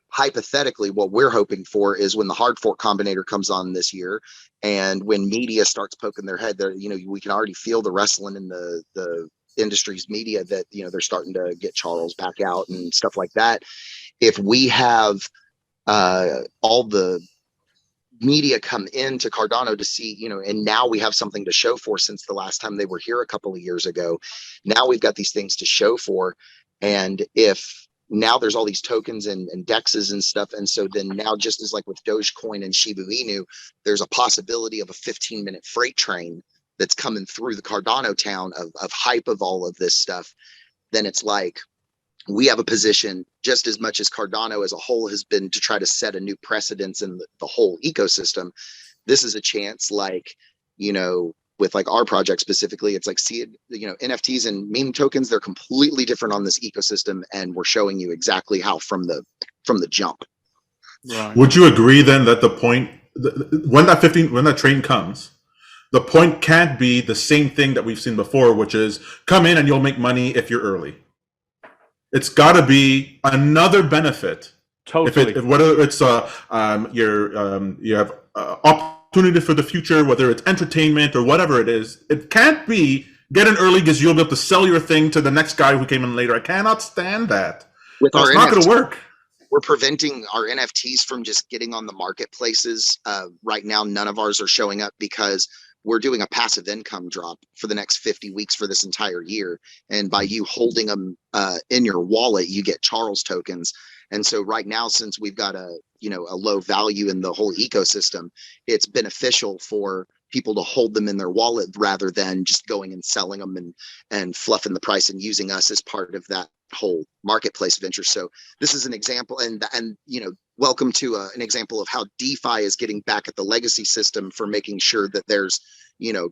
hypothetically, what we're hoping for is when the hard fork combinator comes on this year, and when media starts poking their head there, we can already feel the wrestling in the industry's media that, they're starting to get Charles back out and stuff like that. If we have all the media come into Cardano to see, and now we have something to show for since the last time they were here a couple of years ago. Now we've got these things to show for. And if now there's all these tokens and dexes and stuff. And so then now, just as like with Dogecoin and Shiba Inu, there's a possibility of a 15-minute freight train that's coming through the Cardano town of hype of all of this stuff. Then it's like, we have a position just as much as Cardano as a whole has been to try to set a new precedence in the whole ecosystem. This is a chance, like, with like our project specifically, it's like, NFTs and meme tokens, they're completely different on this ecosystem. And we're showing you exactly how from the jump. Right. Would you agree then that the point, when that train comes, the point can't be the same thing that we've seen before, which is come in and you'll make money if you're early. It's got to be another benefit. Totally. Whether it's you have opportunity for the future, whether it's entertainment or whatever it is, it can't be get in early because you'll be able to sell your thing to the next guy who came in later. I cannot stand that. It's not going to work. We're preventing our NFTs from just getting on the marketplaces. Right now, none of ours are showing up because we're doing a passive income drop for the next 50 weeks for this entire year. And by you holding them in your wallet, you get Charles tokens. And so right now, since we've got a low value in the whole ecosystem, it's beneficial for people to hold them in their wallet rather than just going and selling them and fluffing the price and using us as part of that whole marketplace venture. So this is an example, and welcome to an example of how DeFi is getting back at the legacy system for making sure that there's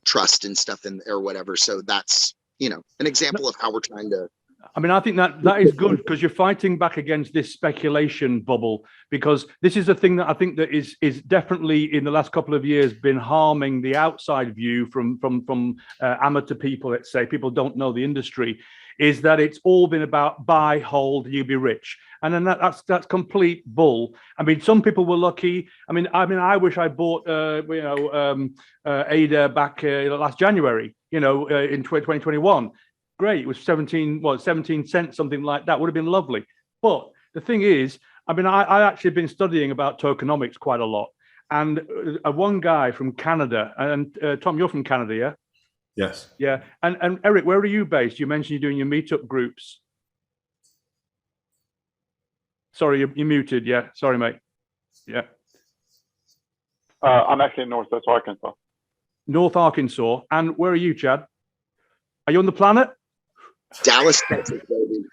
trust and stuff or whatever. So that's an example of how we're trying to. I mean, I think that is good because you're fighting back against this speculation bubble, because this is a thing that I think that is definitely in the last couple of years been harming the outside view from amateur people. Let's say people don't know the industry, is that it's all been about buy, hold, you be rich, and then that's complete bull. I mean, some people were lucky. I mean, I wish I bought ADA back last January, in 2021. Great, it was 17 cents, something like that. Would have been lovely. But the thing is, I mean, I actually been studying about tokenomics quite a lot. And one guy from Canada, and Tom, you're from Canada, yeah? Yes. Yeah. And Eric, where are you based? You mentioned you're doing your meetup groups. Sorry, you're muted. Yeah. Sorry, mate. Yeah. I'm actually in Northwest Arkansas. North Arkansas. And where are you, Chad? Are you on the planet? Dallas, Texas, baby.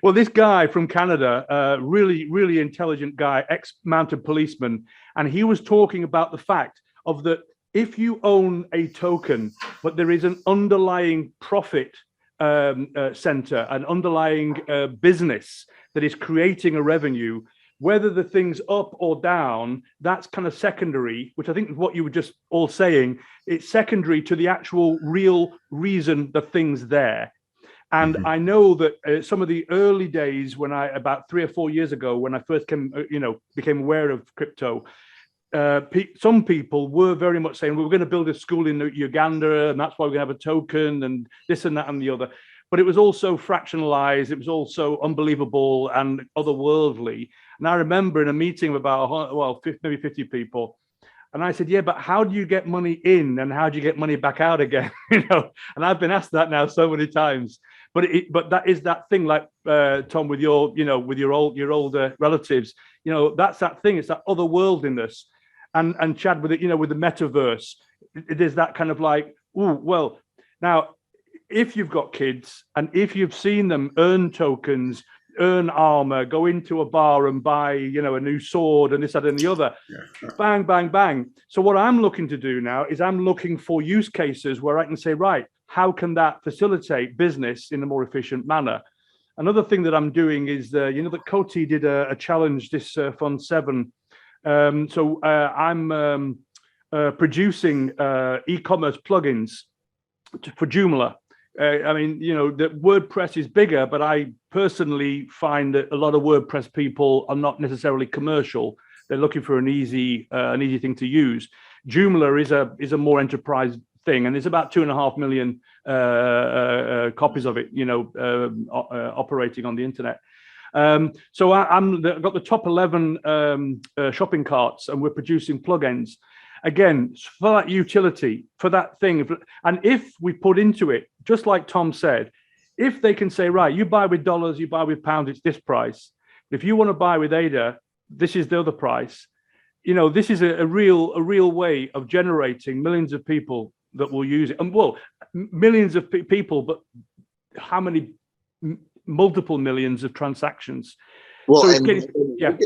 Well, this guy from Canada, really, really intelligent guy, ex-mounted policeman, and he was talking about the fact of that if you own a token, but there is an underlying profit center, an underlying business that is creating a revenue, Whether the thing's up or down, that's kind of secondary, which I think is what you were just all saying. It's secondary to the actual real reason the thing's there. And I know that some of the early days when about 3 or 4 years ago, when I first became aware of crypto, some people were very much saying, well, we're going to build a school in Uganda, and that's why we're going to have a token and this and that and the other. But it was also fractionalized. It was also unbelievable and otherworldly. And I remember in a meeting of about, maybe 50 people, and I said, yeah, but how do you get money in and how do you get money back out again? And I've been asked that now so many times. But that is that thing, like Tom, with your older relatives, that's that thing. It's that otherworldliness, and Chad with it, with the metaverse, it is that kind of like, oh well, now if you've got kids and if you've seen them earn tokens, earn armor, go into a bar and buy, a new sword and this, that, and the other, bang, bang, bang. So what I'm looking to do now is I'm looking for use cases where I can say, right, how can that facilitate business in a more efficient manner? Another thing that I'm doing is, that Coty did a challenge this Fund 7. So I'm producing e-commerce plugins for Joomla. That WordPress is bigger, but I personally find that a lot of WordPress people are not necessarily commercial. They're looking for an easy thing to use. Joomla is a more enterprise thing, and there's about 2.5 million copies of it, operating on the internet. So I've got the top 11 shopping carts, and we're producing plugins. Again, for that utility, for that thing. And if we put into it, just like Tom said, if they can say, right, you buy with dollars, you buy with pounds, it's this price. If you want to buy with ADA, this is the other price. This is a real way of generating millions of people that will use it. And well, millions of people, but how many multiple millions of transactions? Well, so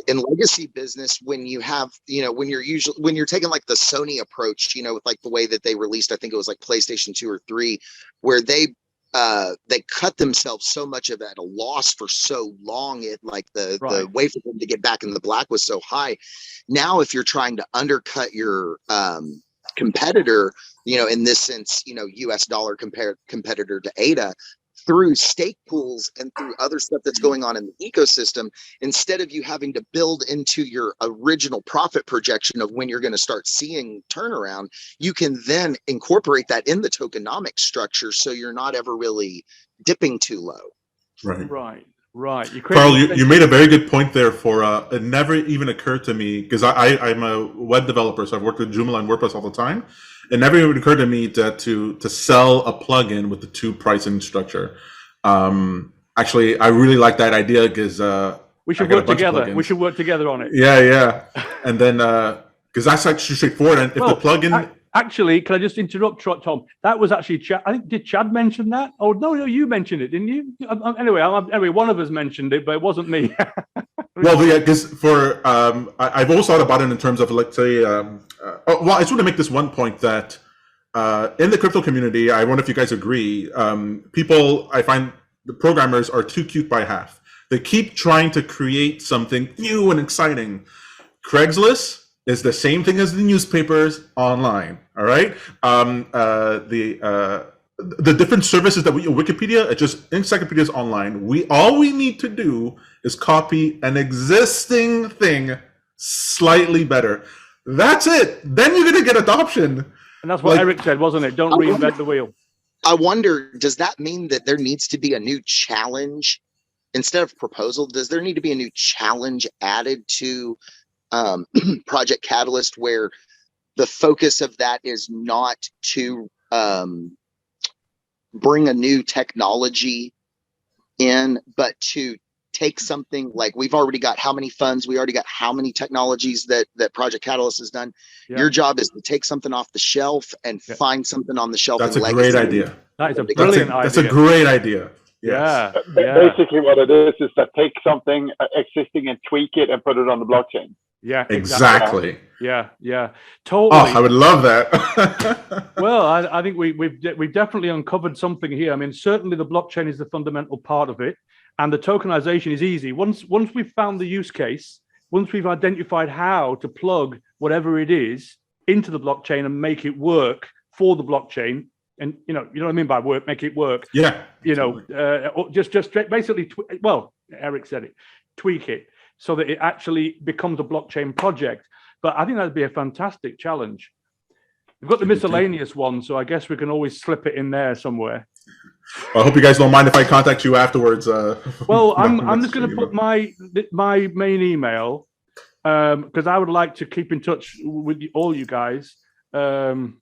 in legacy business, when you have, when you're taking like the Sony approach, with like the way that they released, I think it was like PlayStation 2 or 3, where they cut themselves so much of at a loss for so long. The way for them to get back in the black was so high. Now, if you're trying to undercut your competitor, in this sense, US dollar competitor to ADA, through stake pools and through other stuff that's going on in the ecosystem, instead of you having to build into your original profit projection of when you're going to start seeing turnaround, you can then incorporate that in the tokenomic structure, so you're not ever really dipping too low. Right. Carl, you made a very good point there. It never even occurred to me, because I'm a web developer, so I've worked with Joomla and WordPress all the time. It never even occurred to me to sell a plugin with the two pricing structure. Actually, I really like that idea, because we should work together. We should work together on it. Yeah. And then because that's actually straightforward. And if the plugin actually, can I just interrupt, Tom? That was actually Chad. I think, did Chad mention that? Oh no, you mentioned it, didn't you? Anyway, one of us mentioned it, but it wasn't me. Well, yeah, because I've always thought about it in terms of, let's say, I just want to make this one point that in the crypto community, I wonder if you guys agree, I find the programmers are too cute by half. They keep trying to create something new and exciting. Craigslist is the same thing as the newspapers online. All right. The different services that Wikipedia, it's just encyclopedias online. All we need to do is copy an existing thing slightly better. That's it. Then you're going to get adoption. And that's what Eric said, wasn't it? Don't reinvent the wheel. I wonder, does that mean that there needs to be a new challenge instead of proposal? Does there need to be a new challenge added to Project Catalyst, where the focus of that is not to bring a new technology in, but to take something like, we've already got how many funds, we already got how many technologies that Project Catalyst has done. Yeah. Your job is to take something off the shelf and find something on the shelf. That's a great idea. That is a brilliant idea. That's a great idea. Yes. Yeah. Basically what it is that take something existing and tweak it and put it on the blockchain. Yeah, exactly. Yeah, totally. Oh, I would love that. Well, I think we've definitely uncovered something here. I mean, certainly the blockchain is the fundamental part of it, and the tokenization is easy. Once we've found the use case, once we've identified how to plug whatever it is into the blockchain and make it work for the blockchain, and you know what I mean by work, make it work. Yeah. You know, just basically, Eric said it, tweak it so that it actually becomes a blockchain project. But I think that'd be a fantastic challenge. We've got the miscellaneous one, so I guess we can always slip it in there somewhere. Well, I hope you guys don't mind if I contact you afterwards. Well, I'm just going to put my main email because I would like to keep in touch with all you guys. And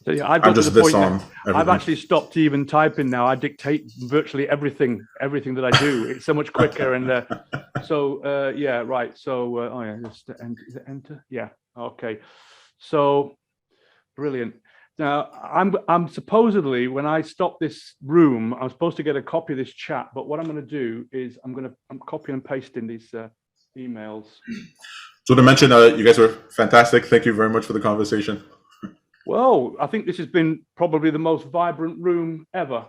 so yeah, I've got to the point now, I've actually stopped even typing now. I dictate virtually everything that I do. It's so much quicker. And yeah, right. So oh yeah, just enter. Yeah, okay. So brilliant. Now I'm supposedly, when I stop this room, I'm supposed to get a copy of this chat. But what I'm going to do is I'm copying and pasting these emails. So to mention, you guys were fantastic. Thank you very much for the conversation. Well, I think this has been probably the most vibrant room ever,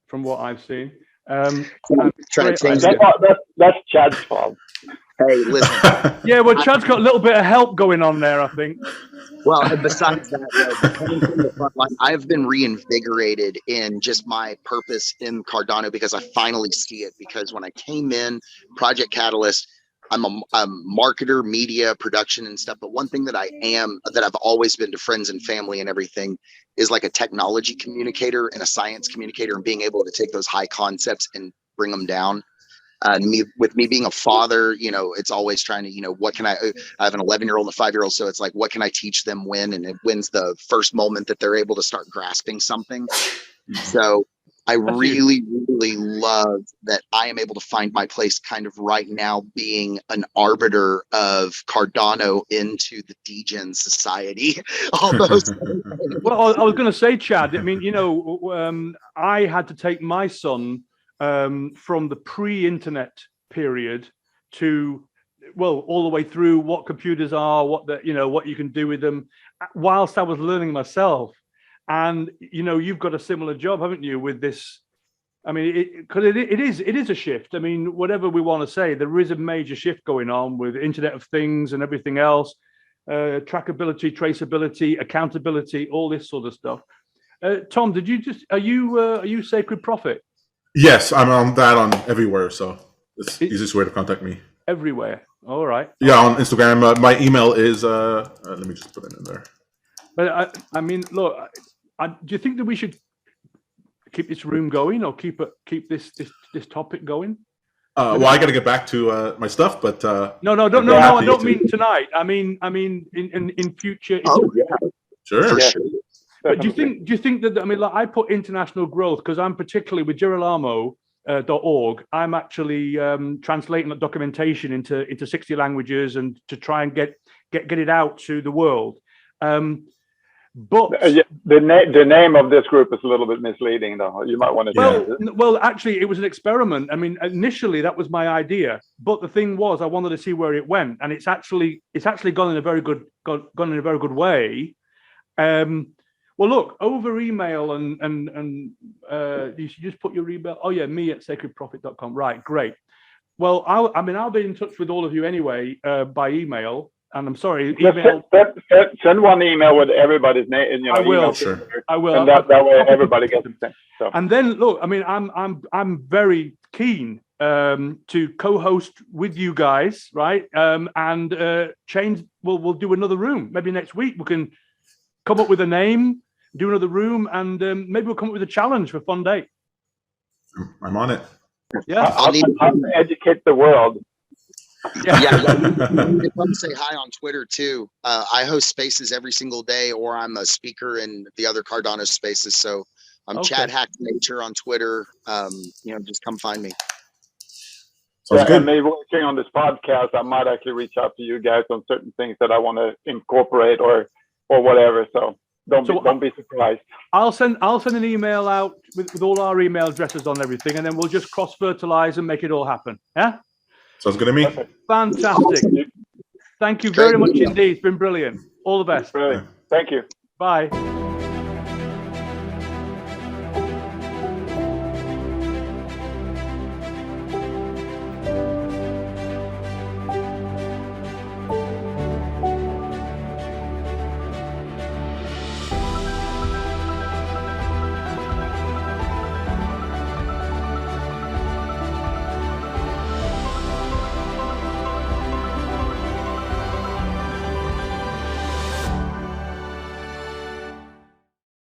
from what I've seen. Trying to change that's Chad's fault. Hey, listen. Yeah, well, Chad's got a little bit of help going on there, I think. Well, and besides that, coming from the front line, I've been reinvigorated in just my purpose in Cardano because I finally see it. Because when I came in, Project Catalyst, I'm a marketer, media, production and stuff. But one thing that I've always been to friends and family and everything is like a technology communicator and a science communicator, and being able to take those high concepts and bring them down. With me being a father, you know, it's always trying to, you know, what can I have an 11-year-old and a 5-year-old. So it's like, what can I teach them when? And when's the first moment that they're able to start grasping something? So I really, really love that I am able to find my place kind of right now, being an arbiter of Cardano into the degen society. Almost. Well, I was going to say, Chad, I mean, you know, I had to take my son from the pre-internet period to, well, all the way through what computers are, what you can do with them, whilst I was learning myself. And you know, you've got a similar job, haven't you, with this? I mean, because it is a shift. I mean, whatever we want to say, there is a major shift going on with Internet of Things and everything else, trackability, traceability, accountability, all this sort of stuff. Tom, are you Sacred Prophet? Yes, I'm on that on everywhere. So it's the easiest way to contact me. Everywhere. All right. Yeah, on Instagram. My email is. Let me just put it in there. But I mean, look. Do you think that we should keep this room going, or keep this topic going? Well, I got to get back to my stuff, but no, I don't mean tonight. I mean in future. Oh yeah, sure. Yeah. But do you think that, I mean, like I put international growth because I'm particularly with Girolamo.org. I'm actually translating the documentation into 60 languages and to try and get it out to the world. But the name of this group is a little bit misleading, though. You might want to. Well, actually, it was an experiment. I mean, initially that was my idea, but the thing was, I wanted to see where it went, and it's actually gone in a very good way. Well, look, over email and you should just put your email. Oh yeah, me@sacredprophet.com. Right, great. Well, I'll be in touch with all of you anyway by email. And I'm sorry, email. Send one email with everybody's name. You know, I will. Sure. I will. And that way everybody gets the same. So. And then look, I mean, I'm very keen to co-host with you guys, right? And change. We'll do another room. Maybe next week we can come up with a name, do another room, and maybe we'll come up with a challenge for a fun day. I'm on it. Yeah, I'll educate the world. Yeah. Come say hi on Twitter too. I host spaces every single day, or I'm a speaker in the other Cardano spaces. So I'm Chad Hack Nature on Twitter. Just come find me. Sounds good. And maybe working on this podcast, I might actually reach out to you guys on certain things that I want to incorporate or whatever. So don't be surprised. I'll send an email out with all our email addresses on everything, and then we'll just cross-fertilize and make it all happen. Yeah. Sounds good to me. Fantastic. Thank you very much indeed. It's been brilliant. All the best. Brilliant. Thank you. Bye.